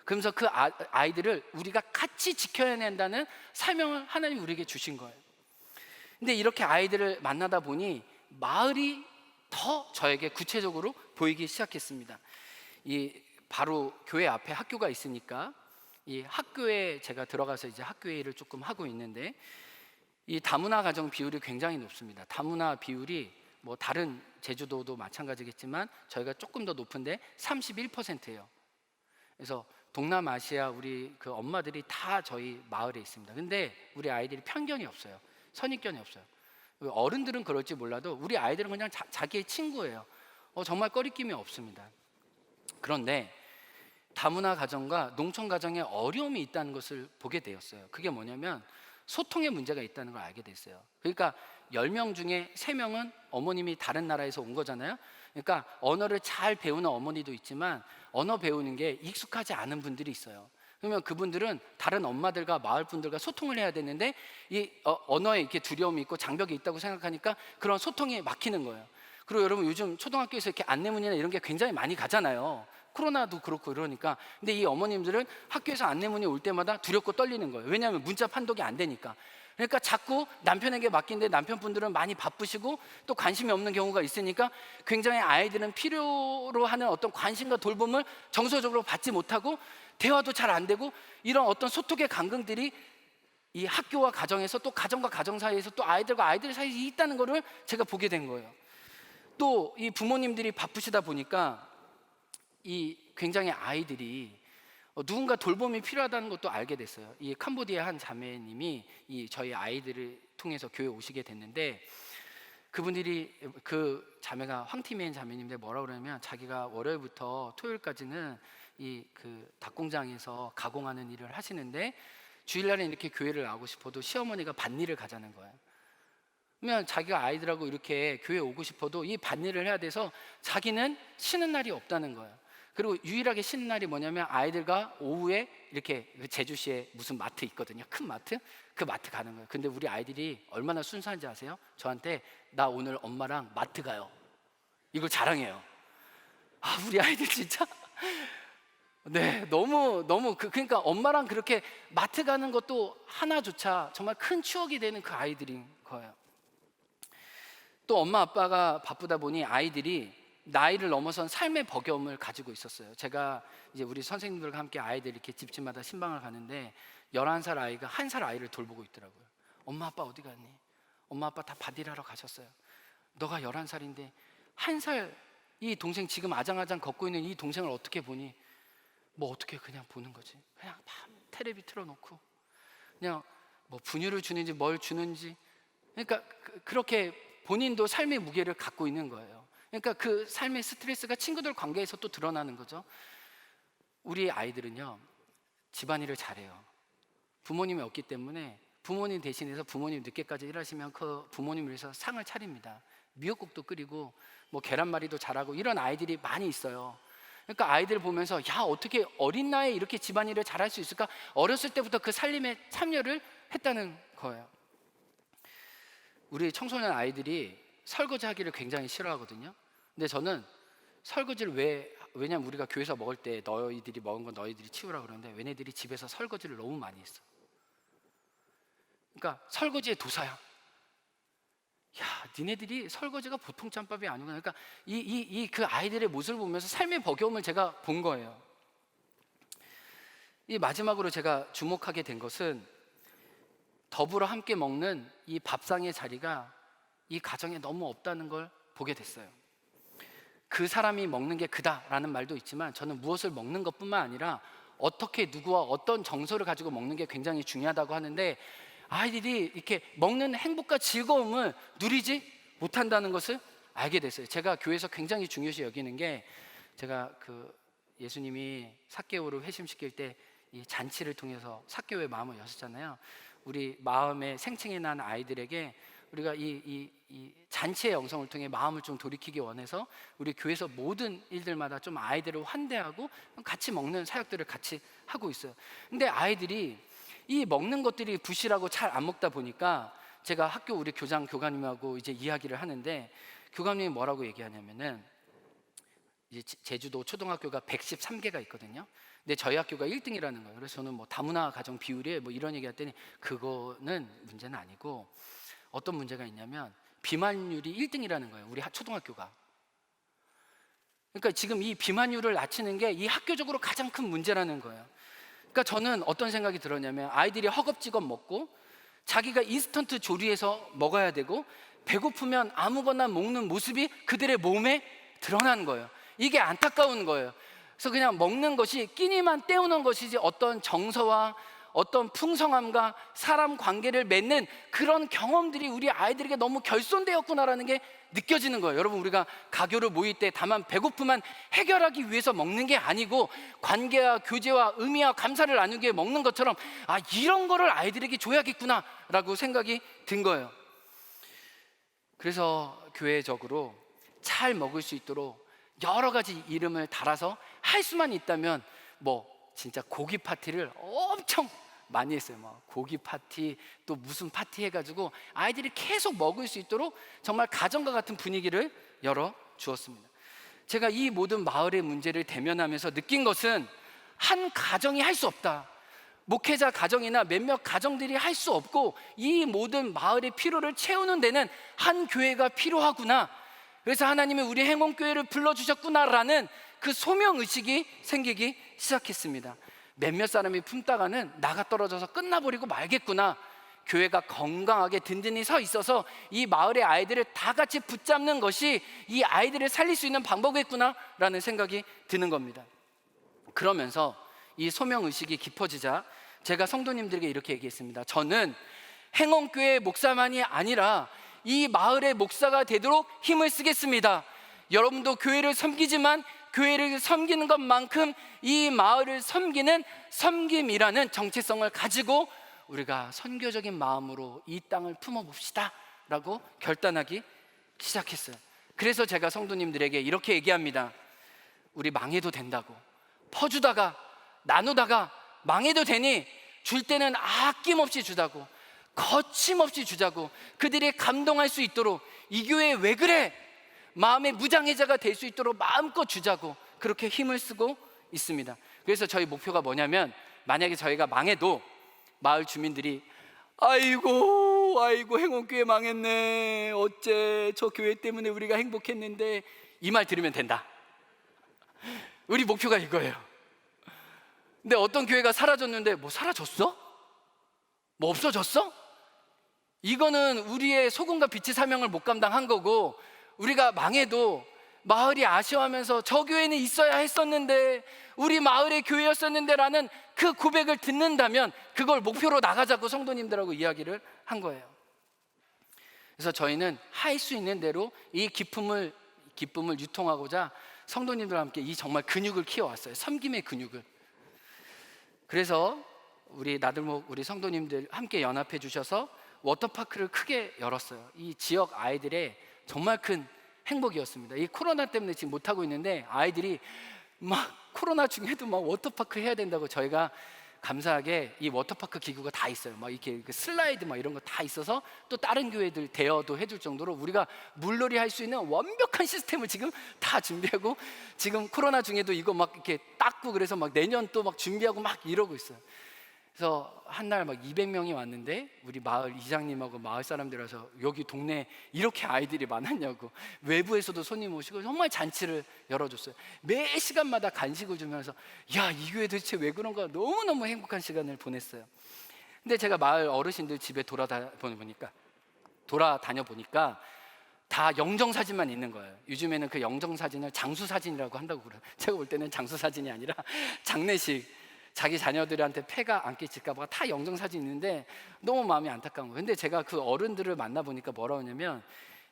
그러면서 그 아이들을 우리가 같이 지켜야 한다는 사명을 하나님이 우리에게 주신 거예요. 근데 이렇게 아이들을 만나다 보니 마을이 더 저에게 구체적으로 보이기 시작했습니다. 이 바로 교회 앞에 학교가 있으니까 이 학교에 제가 들어가서 이제 학교의 일을 조금 하고 있는데 이 다문화 가정 비율이 굉장히 높습니다. 다문화 비율이 뭐 다른 제주도도 마찬가지겠지만 저희가 조금 더 높은데 31%예요. 그래서 동남아시아 우리 그 엄마들이 다 저희 마을에 있습니다. 근데 우리 아이들이 편견이 없어요. 선입견이 없어요. 어른들은 그럴지 몰라도 우리 아이들은 그냥 자기의 친구예요. 정말 꺼리낌이 없습니다. 그런데 다문화 가정과 농촌 가정에 어려움이 있다는 것을 보게 되었어요. 그게 뭐냐면 소통의 문제가 있다는 걸 알게 됐어요. 그러니까 10명 중에 3명은 어머님이 다른 나라에서 온 거잖아요. 그러니까 언어를 잘 배우는 어머니도 있지만 언어 배우는 게 익숙하지 않은 분들이 있어요. 그러면 그분들은 다른 엄마들과 마을 분들과 소통을 해야 되는데 이 언어에 이렇게 두려움이 있고 장벽이 있다고 생각하니까 그런 소통이 막히는 거예요. 그리고 여러분 요즘 초등학교에서 이렇게 안내문이나 이런 게 굉장히 많이 가잖아요. 코로나도 그렇고 이러니까. 근데 이 어머님들은 학교에서 안내문이 올 때마다 두렵고 떨리는 거예요. 왜냐하면 문자 판독이 안 되니까. 그러니까 자꾸 남편에게 맡긴데 남편분들은 많이 바쁘시고 또 관심이 없는 경우가 있으니까 굉장히 아이들은 필요로 하는 어떤 관심과 돌봄을 정서적으로 받지 못하고 대화도 잘 안 되고 이런 어떤 소통의 간극들이 이 학교와 가정에서 또 가정과 가정 사이에서 또 아이들과 아이들 사이에 있다는 거를 제가 보게 된 거예요. 또 이 부모님들이 바쁘시다 보니까 이 굉장히 아이들이 누군가 돌봄이 필요하다는 것도 알게 됐어요. 이 캄보디아 한 자매님이 이 저희 아이들을 통해서 교회 오시게 됐는데 그분들이 그 자매가 황티메인 자매님인데 뭐라고 그러냐면 자기가 월요일부터 토요일까지는 이 그 닭공장에서 가공하는 일을 하시는데 주일날에 이렇게 교회를 나오고 싶어도 시어머니가 밭일을 가자는 거예요. 그러면 자기가 아이들하고 이렇게 교회 오고 싶어도 이 밭일을 해야 돼서 자기는 쉬는 날이 없다는 거예요. 그리고 유일하게 쉬는 날이 뭐냐면 아이들과 오후에 이렇게 제주시에 무슨 마트 있거든요. 큰 마트. 그 마트 가는 거예요. 근데 우리 아이들이 얼마나 순수한지 아세요? 저한테 나 오늘 엄마랑 마트 가요. 이걸 자랑해요. 아, 우리 아이들 진짜 네, 너무 그러니까 엄마랑 그렇게 마트 가는 것도 하나조차 정말 큰 추억이 되는 그 아이들인 거예요. 또 엄마 아빠가 바쁘다 보니 아이들이 나이를 넘어선 삶의 버거움을 가지고 있었어요. 제가 이제 우리 선생님들과 함께 아이들 이렇게 집집마다 신방을 가는데 11살 아이가 1살 아이를 돌보고 있더라고요. 엄마 아빠 어디 갔니? 엄마 아빠 다 밭일하러 가셨어요. 너가 11살인데 1살 이 동생 지금 아장아장 걷고 있는 이 동생을 어떻게 보니? 뭐 어떻게 그냥 보는 거지? 그냥 밤 테레비 틀어놓고 그냥 뭐 분유를 주는지 뭘 주는지 그러니까 그렇게 본인도 삶의 무게를 갖고 있는 거예요. 그러니까 그 삶의 스트레스가 친구들 관계에서 또 드러나는 거죠. 우리 아이들은요 집안일을 잘해요. 부모님이 없기 때문에 부모님 대신해서 부모님 늦게까지 일하시면 그 부모님을 위해서 상을 차립니다. 미역국도 끓이고 뭐 계란말이도 잘하고 이런 아이들이 많이 있어요. 그러니까 아이들 보면서 야 어떻게 어린 나이에 이렇게 집안일을 잘할 수 있을까? 어렸을 때부터 그 살림에 참여를 했다는 거예요. 우리 청소년 아이들이 설거지 하기를 굉장히 싫어하거든요. 근데 저는 설거지를 왜냐면 우리가 교회에서 먹을 때 너희들이 먹은 건 너희들이 치우라 그러는데 얘네들이 집에서 설거지를 너무 많이 했어. 그러니까 설거지의 도사야. 야, 니네들이 설거지가 보통 짬밥이 아니구나. 그러니까 그 아이들의 모습을 보면서 삶의 버거움을 제가 본 거예요. 이 마지막으로 제가 주목하게 된 것은 더불어 함께 먹는 이 밥상의 자리가 이 가정에 너무 없다는 걸 보게 됐어요. 그 사람이 먹는 게 그다라는 말도 있지만 저는 무엇을 먹는 것뿐만 아니라 어떻게 누구와 어떤 정서를 가지고 먹는 게 굉장히 중요하다고 하는데 아이들이 이렇게 먹는 행복과 즐거움을 누리지 못한다는 것을 알게 됐어요. 제가 교회에서 굉장히 중요시 여기는 게 제가 그 예수님이 삭개오를 회심시킬 때 이 잔치를 통해서 삭개오의 마음을 여셨잖아요. 우리 마음에 생층이 난 아이들에게 우리가 이 잔치의 영성을 통해 마음을 좀 돌이키기 원해서 우리 교회에서 모든 일들마다 좀 아이들을 환대하고 같이 먹는 사역들을 같이 하고 있어요. 근데 아이들이 이 먹는 것들이 부실하고 잘 안 먹다 보니까 제가 학교 우리 교감님하고 이제 이야기를 하는데 교감님이 뭐라고 얘기하냐면은 이제 제주도 초등학교가 113개가 있거든요. 근데 저희 학교가 1등이라는 거예요. 그래서 저는 뭐 다문화 가정 비율이 뭐 이런 얘기 했더니 그거는 문제는 아니고 어떤 문제가 있냐면 비만율이 1등이라는 거예요. 우리 초등학교가. 그러니까 지금 이 비만율을 낮추는 게 이 학교적으로 가장 큰 문제라는 거예요. 그러니까 저는 어떤 생각이 들었냐면 아이들이 허겁지겁 먹고 자기가 인스턴트 조리해서 먹어야 되고 배고프면 아무거나 먹는 모습이 그들의 몸에 드러나는 거예요. 이게 안타까운 거예요. 그래서 그냥 먹는 것이 끼니만 때우는 것이지 어떤 정서와 어떤 풍성함과 사람 관계를 맺는 그런 경험들이 우리 아이들에게 너무 결손되었구나라는 게 느껴지는 거예요. 여러분, 우리가 가교를 모일 때 다만 배고픔만 해결하기 위해서 먹는 게 아니고 관계와 교제와 의미와 감사를 나누기 위해 먹는 것처럼, 아, 이런 거를 아이들에게 줘야겠구나라고 생각이 든 거예요. 그래서 교회적으로 잘 먹을 수 있도록 여러 가지 이름을 달아서 할 수만 있다면 뭐 진짜 고기 파티를 엄청 많이 했어요. 막 고기 파티, 또 무슨 파티 해가지고 아이들이 계속 먹을 수 있도록 정말 가정과 같은 분위기를 열어 주었습니다. 제가 이 모든 마을의 문제를 대면하면서 느낀 것은 한 가정이 할 수 없다. 목회자 가정이나 몇몇 가정들이 할 수 없고 이 모든 마을의 필요를 채우는 데는 한 교회가 필요하구나. 그래서 하나님이 우리 행원교회를 불러주셨구나라는 그 소명의식이 생기기 시작했습니다. 몇몇 사람이 품다가는 나가 떨어져서 끝나버리고 말겠구나. 교회가 건강하게 든든히 서 있어서 이 마을의 아이들을 다 같이 붙잡는 것이 이 아이들을 살릴 수 있는 방법이겠구나라는 생각이 드는 겁니다. 그러면서 이 소명의식이 깊어지자 제가 성도님들에게 이렇게 얘기했습니다. 저는 행원교회 목사만이 아니라 이 마을의 목사가 되도록 힘을 쓰겠습니다. 여러분도 교회를 섬기지만 교회를 섬기는 것만큼 이 마을을 섬기는 섬김이라는 정체성을 가지고 우리가 선교적인 마음으로 이 땅을 품어봅시다 라고 결단하기 시작했어요. 그래서 제가 성도님들에게 이렇게 얘기합니다. 우리 망해도 된다고. 퍼주다가 나누다가 망해도 되니 줄 때는 아낌없이 주자고, 거침없이 주자고, 그들이 감동할 수 있도록 이 교회 왜 그래? 마음의 무장해자가 될 수 있도록 마음껏 주자고 그렇게 힘을 쓰고 있습니다. 그래서 저희 목표가 뭐냐면, 만약에 저희가 망해도 마을 주민들이 아이고 행원교회 망했네, 어째 저 교회 때문에 우리가 행복했는데, 이 말 들으면 된다. 우리 목표가 이거예요. 근데 어떤 교회가 사라졌는데, 뭐 사라졌어? 뭐 없어졌어? 이거는 우리의 소금과 빛의 사명을 못 감당한 거고, 우리가 망해도 마을이 아쉬워하면서 저 교회는 있어야 했었는데, 우리 마을의 교회였었는데 라는 그 고백을 듣는다면 그걸 목표로 나가자고 성도님들하고 이야기를 한 거예요. 그래서 저희는 할 수 있는 대로 이 기쁨을 유통하고자 성도님들과 함께 이 정말 근육을 키워왔어요. 섬김의 근육을. 그래서 우리 나들목 우리 성도님들 함께 연합해 주셔서 워터파크를 크게 열었어요. 이 지역 아이들의 정말 큰 행복이었습니다. 이 코로나 때문에 지금 못하고 있는데 아이들이 막 코로나 중에도 막 워터파크 해야 된다고, 저희가 감사하게 이 워터파크 기구가 다 있어요. 막 이렇게 슬라이드 막 이런 거 다 있어서 또 다른 교회들 대여도 해줄 정도로 우리가 물놀이 할 수 있는 완벽한 시스템을 지금 다 준비하고, 지금 코로나 중에도 이거 막 이렇게 닦고 그래서 막 내년 또 막 준비하고 막 이러고 있어요. 그래서 한 날 막 200명이 왔는데 우리 마을 이장님하고 마을 사람들 와서 여기 동네에 이렇게 아이들이 많았냐고, 외부에서도 손님 오시고 정말 잔치를 열어줬어요. 매 시간마다 간식을 주면서 야, 이 교회 도대체 왜 그런가, 너무너무 행복한 시간을 보냈어요. 근데 제가 마을 어르신들 집에 돌아다녀 보니까 다 영정사진만 있는 거예요. 요즘에는 그 영정사진을 장수사진이라고 한다고 그래요. 제가 볼 때는 장수사진이 아니라 장례식, 자기 자녀들한테 폐가 안 끼칠까 봐 다 영정사진 있는데 너무 마음이 안타까운 거예요. 근데 제가 그 어른들을 만나보니까 뭐라고 하냐면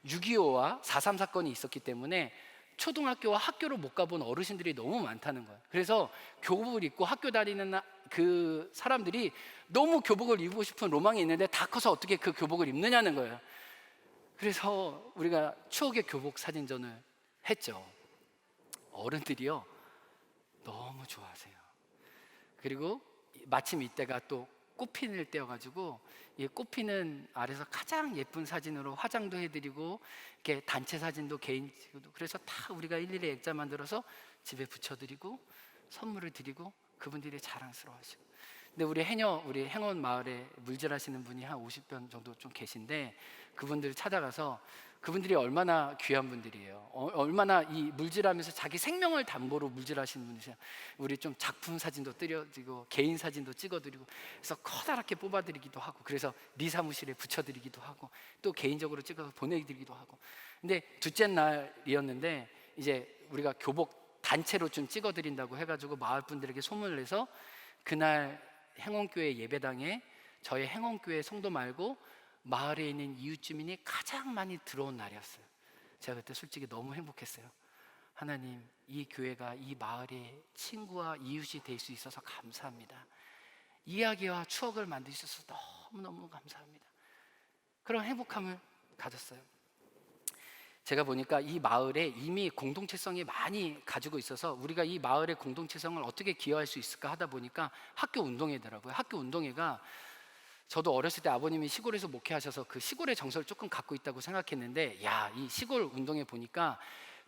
6.25와 4.3 사건이 있었기 때문에 초등학교와 학교를 못 가본 어르신들이 너무 많다는 거예요. 그래서 교복을 입고 학교 다니는 그 사람들이 너무 교복을 입고 싶은 로망이 있는데 다 커서 어떻게 그 교복을 입느냐는 거예요. 그래서 우리가 추억의 교복 사진전을 했죠. 어른들이요 너무 좋아하세요. 그리고 마침 이때가 또 꽃피는 때여가지고 이 꽃피는 아래서 가장 예쁜 사진으로 화장도 해드리고 이렇게 단체 사진도 개인 찍어도, 그래서 다 우리가 일일이 액자 만들어서 집에 붙여드리고 선물을 드리고 그분들이 자랑스러워하시고. 근데 우리 행원 마을에 물질하시는 분이 한 50분 정도 좀 계신데, 그분들 찾아가서 그분들이 얼마나 귀한 분들이에요. 얼마나 이 물질하면서 자기 생명을 담보로 물질하시는 분이세요. 우리 좀 작품 사진도 뜨려드리고 개인 사진도 찍어드리고, 그래서 커다랗게 뽑아드리기도 하고, 그래서 네 사무실에 붙여드리기도 하고, 또 개인적으로 찍어서 보내드리기도 하고. 근데 둘째 날이었는데 이제 우리가 교복 단체로 좀 찍어드린다고 해가지고 마을 분들에게 소문을 내서 그날 행원교회 예배당에 저희 행원교회 성도 말고 마을에 있는 이웃 주민이 가장 많이 들어온 날이었어요. 제가 그때 솔직히 너무 행복했어요. 하나님, 이 교회가 이 마을의 친구와 이웃이 될 수 있어서 감사합니다. 이야기와 추억을 만드셔서 너무너무 감사합니다. 그런 행복함을 가졌어요. 제가 보니까 이 마을에 이미 공동체성이 많이 가지고 있어서 우리가 이 마을의 공동체성을 어떻게 기여할 수 있을까 하다 보니까 학교 운동회더라고요. 학교 운동회가 저도 어렸을 때 아버님이 시골에서 목회하셔서 그 시골의 정서를 조금 갖고 있다고 생각했는데, 이 시골 운동회 보니까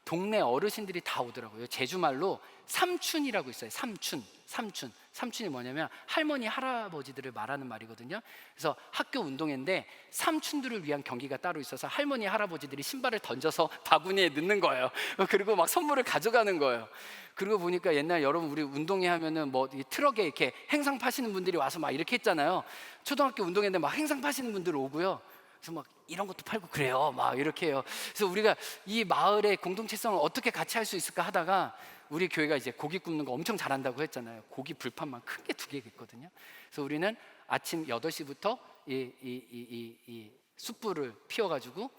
동네 어르신들이 다 오더라고요. 제주말로 삼춘이라고 있어요. 삼춘이 뭐냐면 할머니 할아버지들을 말하는 말이거든요. 그래서 학교 운동회인데 삼춘들을 위한 경기가 따로 있어서 할머니 할아버지들이 신발을 던져서 바구니에 넣는 거예요. 그리고 막 선물을 가져가는 거예요. 그리고 보니까 옛날 여러분 우리 운동회 하면은 뭐 트럭에 이렇게 행상 파시는 분들이 와서 막 이렇게 했잖아요. 초등학교 운동회인데 막 행상 파시는 분들 오고요. 그래서 막 이런 것도 팔고 그래요. 막 이렇게 해요. 그래서 우리가 이 마을의 공동체성을 어떻게 같이 할 수 있을까 하다가 우리 교회가 이제 고기 굽는 거 엄청 잘한다고 했잖아요. 고기 불판만 큰 게 2개 있거든요. 그래서 우리는 아침 8시부터 이 숯불을 피워가지고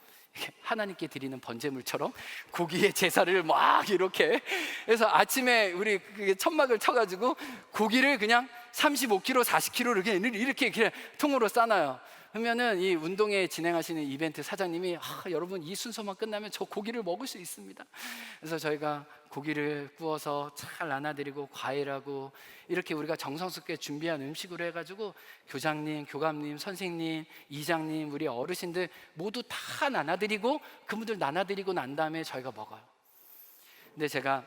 하나님께 드리는 번제물처럼 고기의 제사를 막 이렇게 해서 아침에 우리 천막을 쳐가지고 고기를 그냥 35kg, 40kg를 이렇게 그냥 통으로 싸놔요. 그러면은 이 운동회 진행하시는 이벤트 사장님이 여러분 이 순서만 끝나면 저 고기를 먹을 수 있습니다. 그래서 저희가 고기를 구워서 잘 나눠드리고 과일하고 이렇게 우리가 정성스럽게 준비한 음식으로 해가지고 교장님, 교감님, 선생님, 이장님, 우리 어르신들 모두 다 나눠드리고 그분들 나눠드리고 난 다음에 저희가 먹어요. 근데 제가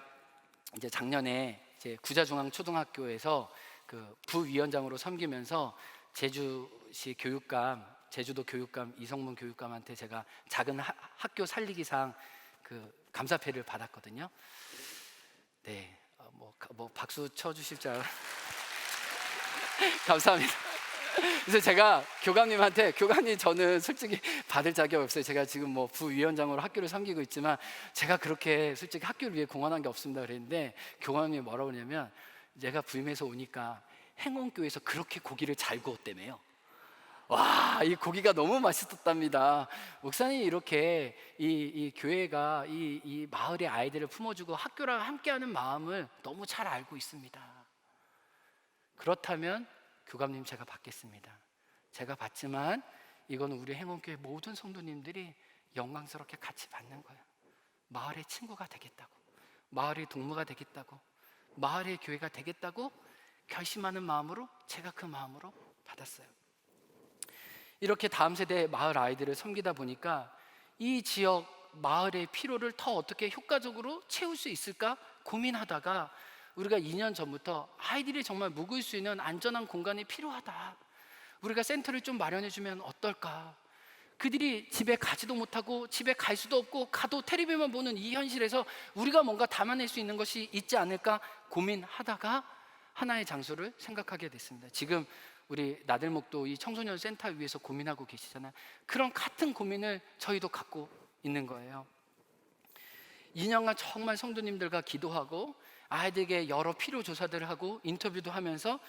이제 작년에 이제 구자중앙초등학교에서 그 부위원장으로 섬기면서 제주시 교육감, 제주도 교육감 이성문 교육감한테 제가 작은 학교 살리기상 그 감사패를 받았거든요. 네, 뭐 박수 쳐주실 줄 알아. 감사합니다. 그래서 제가 교감님한테 교감님 저는 솔직히 받을 자격 없어요. 제가 지금 뭐 부위원장으로 학교를 섬기고 있지만 제가 그렇게 솔직히 학교를 위해 공헌한 게 없습니다 그랬는데 교감님이 뭐라고 그러냐면 제가 부임해서 오니까 행원교회에서 그렇게 고기를 잘 구웠다며요. 와, 이 고기가 너무 맛있었답니다. 목사님이 이렇게 이 교회가 이 마을의 아이들을 품어주고 학교랑 함께하는 마음을 너무 잘 알고 있습니다. 그렇다면 교감님 제가 받겠습니다. 제가 받지만 이거는 우리 행원교회 모든 성도님들이 영광스럽게 같이 받는 거예요. 마을의 친구가 되겠다고, 마을의 동무가 되겠다고, 마을의 교회가 되겠다고 결심하는 마음으로 제가 그 마음으로 받았어요. 이렇게 다음 세대 마을 아이들을 섬기다 보니까 이 지역 마을의 필요를 더 어떻게 효과적으로 채울 수 있을까 고민하다가 우리가 2년 전부터 아이들이 정말 묵을 수 있는 안전한 공간이 필요하다. 우리가 센터를 좀 마련해 주면 어떨까? 그들이 집에 가지도 못하고 집에 갈 수도 없고 가도 텔레비만 보는 이 현실에서 우리가 뭔가 담아낼 수 있는 것이 있지 않을까 고민하다가 하나의 장소를 생각하게 됐습니다. 지금 우리 나들목도 이 청소년 센터 위에서 고민하고 계시잖아요. 그런 같은 고민을 저희도 갖고 있는 거예요. 2년간 정말 성도님들과 기도하고 아이들에게 여러 필요 조사들을 하고 인터뷰도 하면서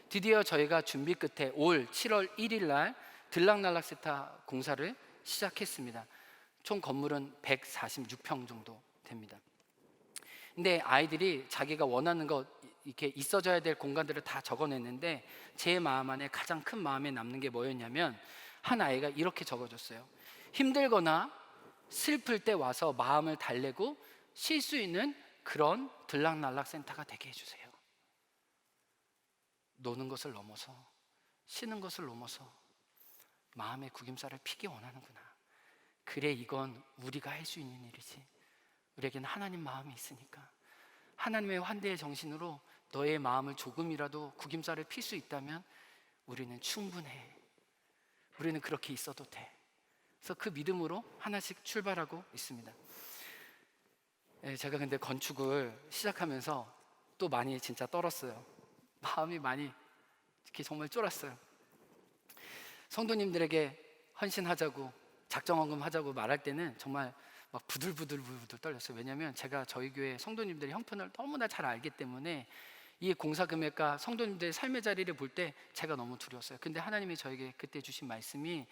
드디어 저희가 준비 끝에 올 7월 1일 날 들락날락센터 공사를 시작했습니다. 총 건물은 146평 정도 됩니다. 근데 아이들이 자기가 원하는 것 이렇게 있어져야 될 공간들을 다 적어냈는데 제 마음 안에 가장 큰 마음에 남는 게 뭐였냐면 한 아이가 이렇게 적어줬어요. 힘들거나 슬플 때 와서 마음을 달래고 쉴 수 있는 그런 들락날락 센터가 되게 해주세요. 노는 것을 넘어서 쉬는 것을 넘어서 마음의 구김살을 피기 원하는구나. 그래, 이건 우리가 할 수 있는 일이지. 우리에게는 하나님 마음이 있으니까 하나님의 환대의 정신으로 너의 마음을 조금이라도 구김살을 필 수 있다면 우리는 충분해. 우리는 그렇게 있어도 돼. 그래서 그 믿음으로 하나씩 출발하고 있습니다. 제가 근데 건축을 시작하면서 또 많이 진짜 떨었어요. 마음이 많이 이렇게 정말 쫄았어요. 성도님들에게 헌신하자고 작정헌금 하자고 말할 때는 정말 막 부들부들 떨렸어요. 왜냐하면 제가 저희 교회 성도님들의 형편을 너무나 잘 알기 때문에 이 공사 금액과 성도님들의 삶의 자리를 볼 때 제가 너무 두려웠어요. 근데 하나님이 저에게 그때 주신 말씀이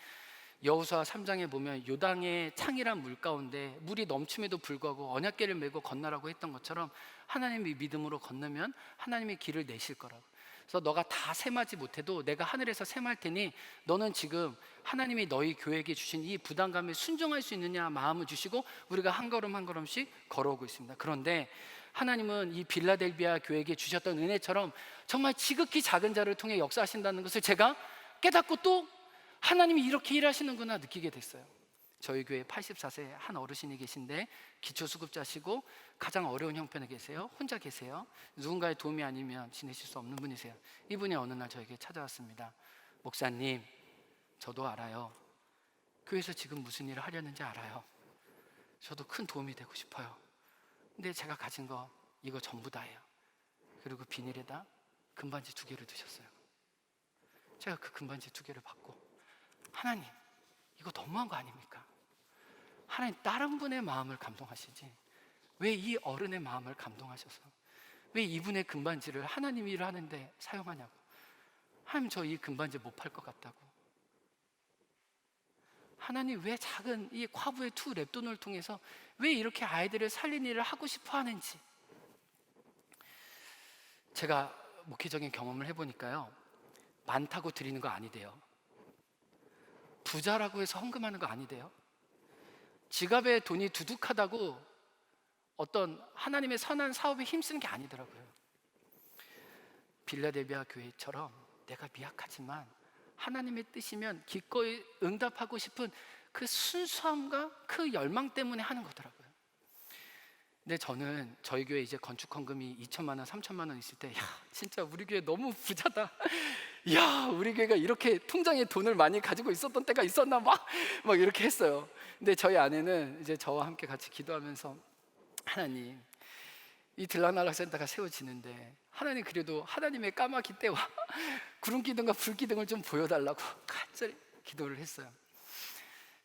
여호수아 3장에 보면 요단의 창이란 물 가운데 물이 넘침에도 불구하고 언약궤를 메고 건너라고 했던 것처럼 하나님이 믿음으로 건너면 하나님의 길을 내실 거라고. 그래서 너가 다 셈하지 못해도 내가 하늘에서 셈할 테니 너는 지금 하나님이 너희 교회에게 주신 이 부담감에 순종할 수 있느냐 마음을 주시고 우리가 한 걸음 한 걸음씩 걸어오고 있습니다. 그런데 하나님은 이 빌라델비아 교회에게 주셨던 은혜처럼 정말 지극히 작은 자를 통해 역사하신다는 것을 제가 깨닫고 또 하나님이 이렇게 일하시는구나 느끼게 됐어요. 저희 교회 84세 한 어르신이 계신데 기초수급자시고 가장 어려운 형편에 계세요. 혼자 계세요. 누군가의 도움이 아니면 지내실 수 없는 분이세요. 이분이 어느 날 저에게 찾아왔습니다. 목사님, 저도 알아요. 교회에서 지금 무슨 일을 하려는지 알아요. 저도 큰 도움이 되고 싶어요. 근데 제가 가진 거 이거 전부 다예요. 그리고 비닐에다 금반지 2개를 두셨어요. 제가 그 금반지 2개를 받고 하나님, 이거 너무한 거 아닙니까? 하나님, 다른 분의 마음을 감동하시지 왜 이 어른의 마음을 감동하셔서 왜 이분의 금반지를 하나님 일을 하는데 사용하냐고. 하나님, 저 이 금반지 못 팔 것 같다고. 하나님, 왜 작은 이 과부의 2 랩돈을 통해서 왜 이렇게 아이들을 살린 일을 하고 싶어 하는지. 제가 목회적인 경험을 해보니까요, 많다고 드리는 거 아니대요. 부자라고 해서 헌금하는 거 아니대요. 지갑에 돈이 두둑하다고 어떤 하나님의 선한 사업에 힘쓰는 게 아니더라고요. 빌라델비아 교회처럼 내가 미약하지만 하나님의 뜻이면 기꺼이 응답하고 싶은 그 순수함과 그 열망 때문에 하는 거더라고요. 근데 저는 저희 교회 이제 건축 헌금이 2천만 원, 3천만 원 있을 때, 야, 진짜 우리 교회 너무 부자다. 야, 우리 교회가 이렇게 통장에 돈을 많이 가지고 있었던 때가 있었나 막 이렇게 했어요. 근데 저희 아내는 이제 저와 함께 같이 기도하면서 하나님, 이 들락날락센터가 세워지는데 하나님 그래도 하나님의 까마귀 떼와 구름 기둥과 불 기둥을 좀 보여달라고 간절히 기도를 했어요.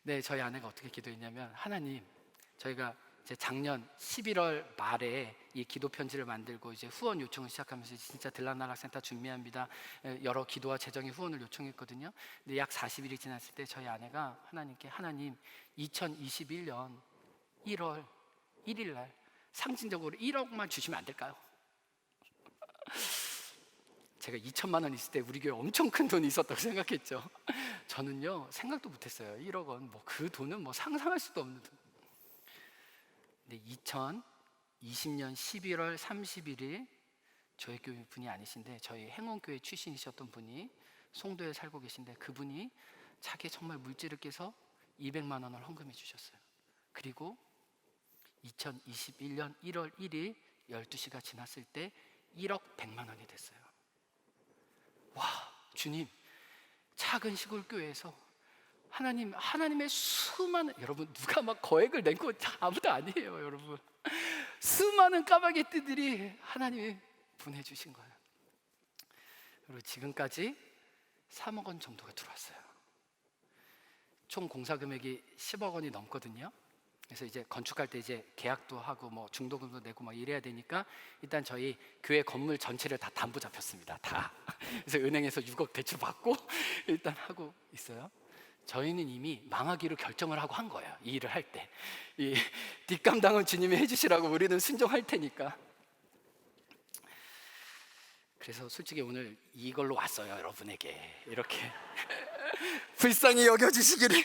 네, 저희 아내가 어떻게 기도했냐면, 하나님, 저희가 이제 작년 11월 말에 이 기도 편지를 만들고 이제 후원 요청을 시작하면서 진짜 들락날락센터 준비합니다. 여러 기도와 재정의 후원을 요청했거든요. 근데 약 40일이 지났을 때 저희 아내가 하나님께, 하나님, 2021년 1월 1일 날 상징적으로 1억만 주시면 안 될까요? 제가 2천만 원 있을 때 우리 교회 엄청 큰 돈이 있었다고 생각했죠. 저는요, 생각도 못했어요. 1억 원, 그 돈은 상상할 수도 없는 돈. 근데 2020년 11월 31일 저희 교회 분이 아니신데 저희 행원교회 출신이셨던 분이 송도에 살고 계신데, 그분이 자기 정말 물질을 깨서 200만 원을 헌금해 주셨어요. 그리고 2021년 1월 1일 12시가 지났을 때 1억 100만 원이 됐어요. 와, 주님, 작은 시골 교회에서 하나님의 수많은, 여러분 누가 막 거액을 낸 거 아무도 아니에요, 여러분. 수많은 까마귀띠들이 하나님이 보내주신 거예요. 그리고 지금까지 3억 원 정도가 들어왔어요. 총 공사 금액이 10억 원이 넘거든요. 그래서 이제 건축할 때 이제 계약도 하고 중도금도 내고 이래야 되니까 일단 저희 교회 건물 전체를 다 담보 잡혔습니다. 다. 그래서 은행에서 6억 대출 받고 일단 하고 있어요. 저희는 이미 망하기로 결정을 하고 한 거예요. 이 일을 할 때, 이 뒷감당은 주님이 해주시라고 우리는 순종할 테니까. 그래서 솔직히 오늘 이걸로 왔어요. 여러분에게 이렇게 불쌍히 여겨주시기를.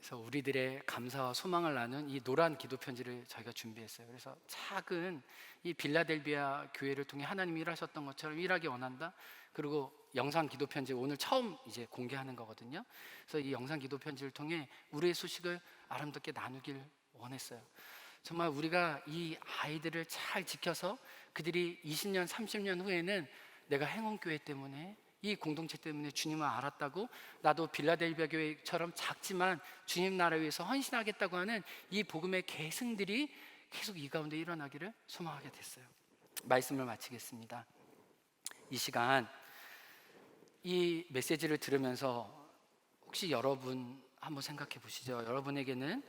그래서 우리들의 감사와 소망을 나눈 이 노란 기도 편지를 저희가 준비했어요. 그래서 작은 이 빌라델비아 교회를 통해 하나님이 일하셨던 것처럼 일하기 원한다. 그리고 영상 기도 편지 오늘 처음 이제 공개하는 거거든요. 그래서 이 영상 기도 편지를 통해 우리의 소식을 아름답게 나누길 원했어요. 정말 우리가 이 아이들을 잘 지켜서 그들이 20년, 30년 후에는 내가 행원교회 때문에, 이 공동체 때문에 주님을 알았다고, 나도 빌라델비아 교회처럼 작지만 주님 나라 위해서 헌신하겠다고 하는 이 복음의 계승들이 계속 이 가운데 일어나기를 소망하게 됐어요. 말씀을 마치겠습니다. 이 시간 이 메시지를 들으면서 혹시 여러분 한번 생각해 보시죠. 여러분에게는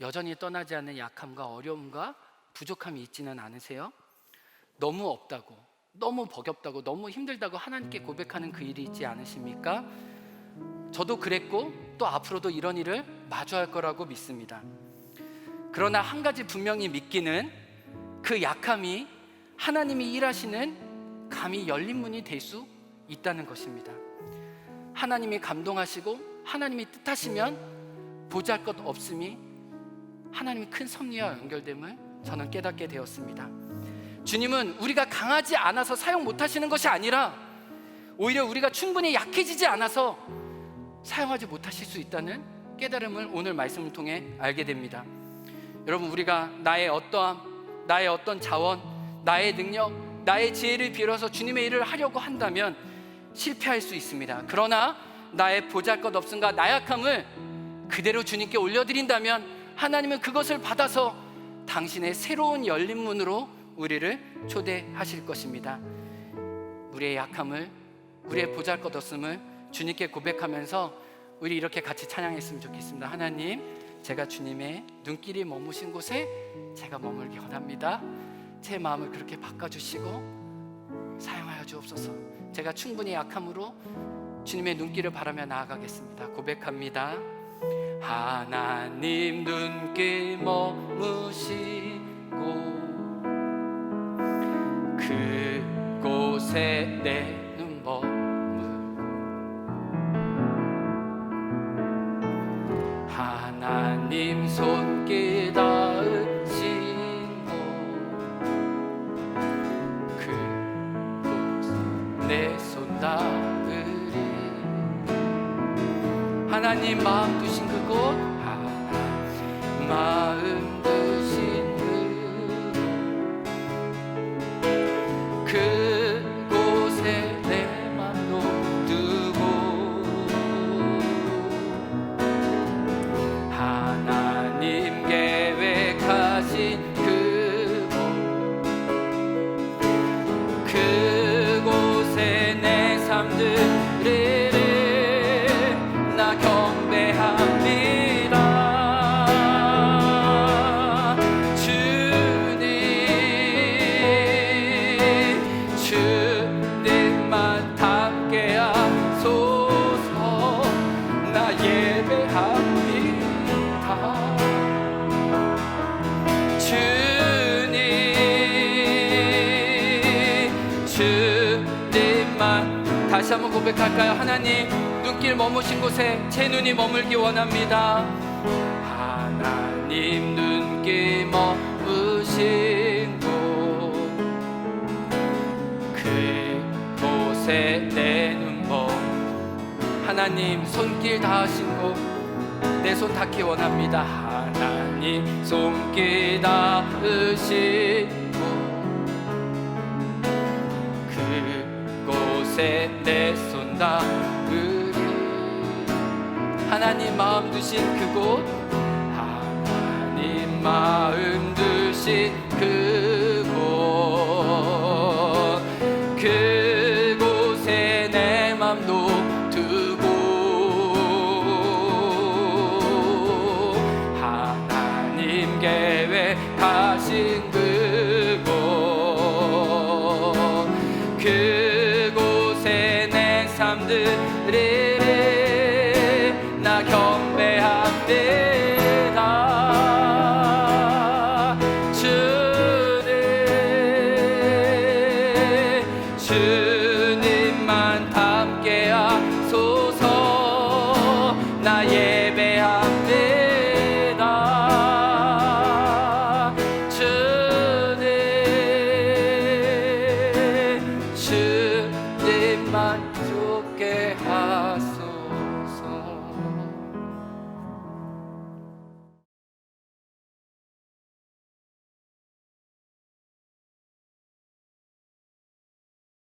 여전히 떠나지 않는 약함과 어려움과 부족함이 있지는 않으세요? 너무 없다고, 너무 버겁다고, 너무 힘들다고 하나님께 고백하는 그 일이 있지 않으십니까? 저도 그랬고 또 앞으로도 이런 일을 마주할 거라고 믿습니다. 그러나 한 가지 분명히 믿기는, 그 약함이 하나님이 일하시는 감히 열린 문이 될 수 있다는 것입니다. 하나님이 감동하시고 하나님이 뜻하시면 보잘것 없음이 하나님의 큰 섭리와 연결됨을 저는 깨닫게 되었습니다. 주님은 우리가 강하지 않아서 사용 못하시는 것이 아니라 오히려 우리가 충분히 약해지지 않아서 사용하지 못하실 수 있다는 깨달음을 오늘 말씀을 통해 알게 됩니다. 여러분, 우리가 나의 어떠함, 나의 어떤 자원, 나의 능력, 나의 지혜를 빌어서 주님의 일을 하려고 한다면 실패할 수 있습니다. 그러나 나의 보잘것없음과 나약함을 그대로 주님께 올려드린다면 하나님은 그것을 받아서 당신의 새로운 열린 문으로 우리를 초대하실 것입니다. 우리의 약함을, 우리의 보잘것없음을 주님께 고백하면서 우리 이렇게 같이 찬양했으면 좋겠습니다. 하나님, 제가 주님의 눈길이 머무신 곳에 제가 머물기 원합니다. 제 마음을 그렇게 바꿔주시고 사용하여 주옵소서. 제가 충분히 약함으로 주님의 눈길을 바라며 나아가겠습니다. 고백합니다. 하나님 눈길 머무시고 그곳에 내 눈 머물고 하나님 손길 닿으신 곳 그곳 내 손 닿으리. 하나님 마음 두신 그곳, 하나님 마음 두신 그곳에 내 맘도 두고 하나님 계획하신 그곳에 내 삶들을 주님만 닮게 하소서. 나 예배합니다. 주님만. 다시 한번 고백할까요? 하나님, 눈길 머무신 곳에 제 눈이 머물기 원합니다. 하나님 눈길 머무신 그곳에 내 눈 머물. 하나님 손길 닿으신 곳 내 손 닿기 원합니다. 하나님 손길 닿으신 곳 그곳에 내 손 닿으리. 하나님 마음 두신 그곳, 하나님 마음 두신 그곳 그곳에 내 맘도 두고 하나님 계획하신 그곳 그곳에 내 삶들을 나 경배합니다. 주님만 닮게 하소서. 나 예배합니다. 주님만 좋게 하소서.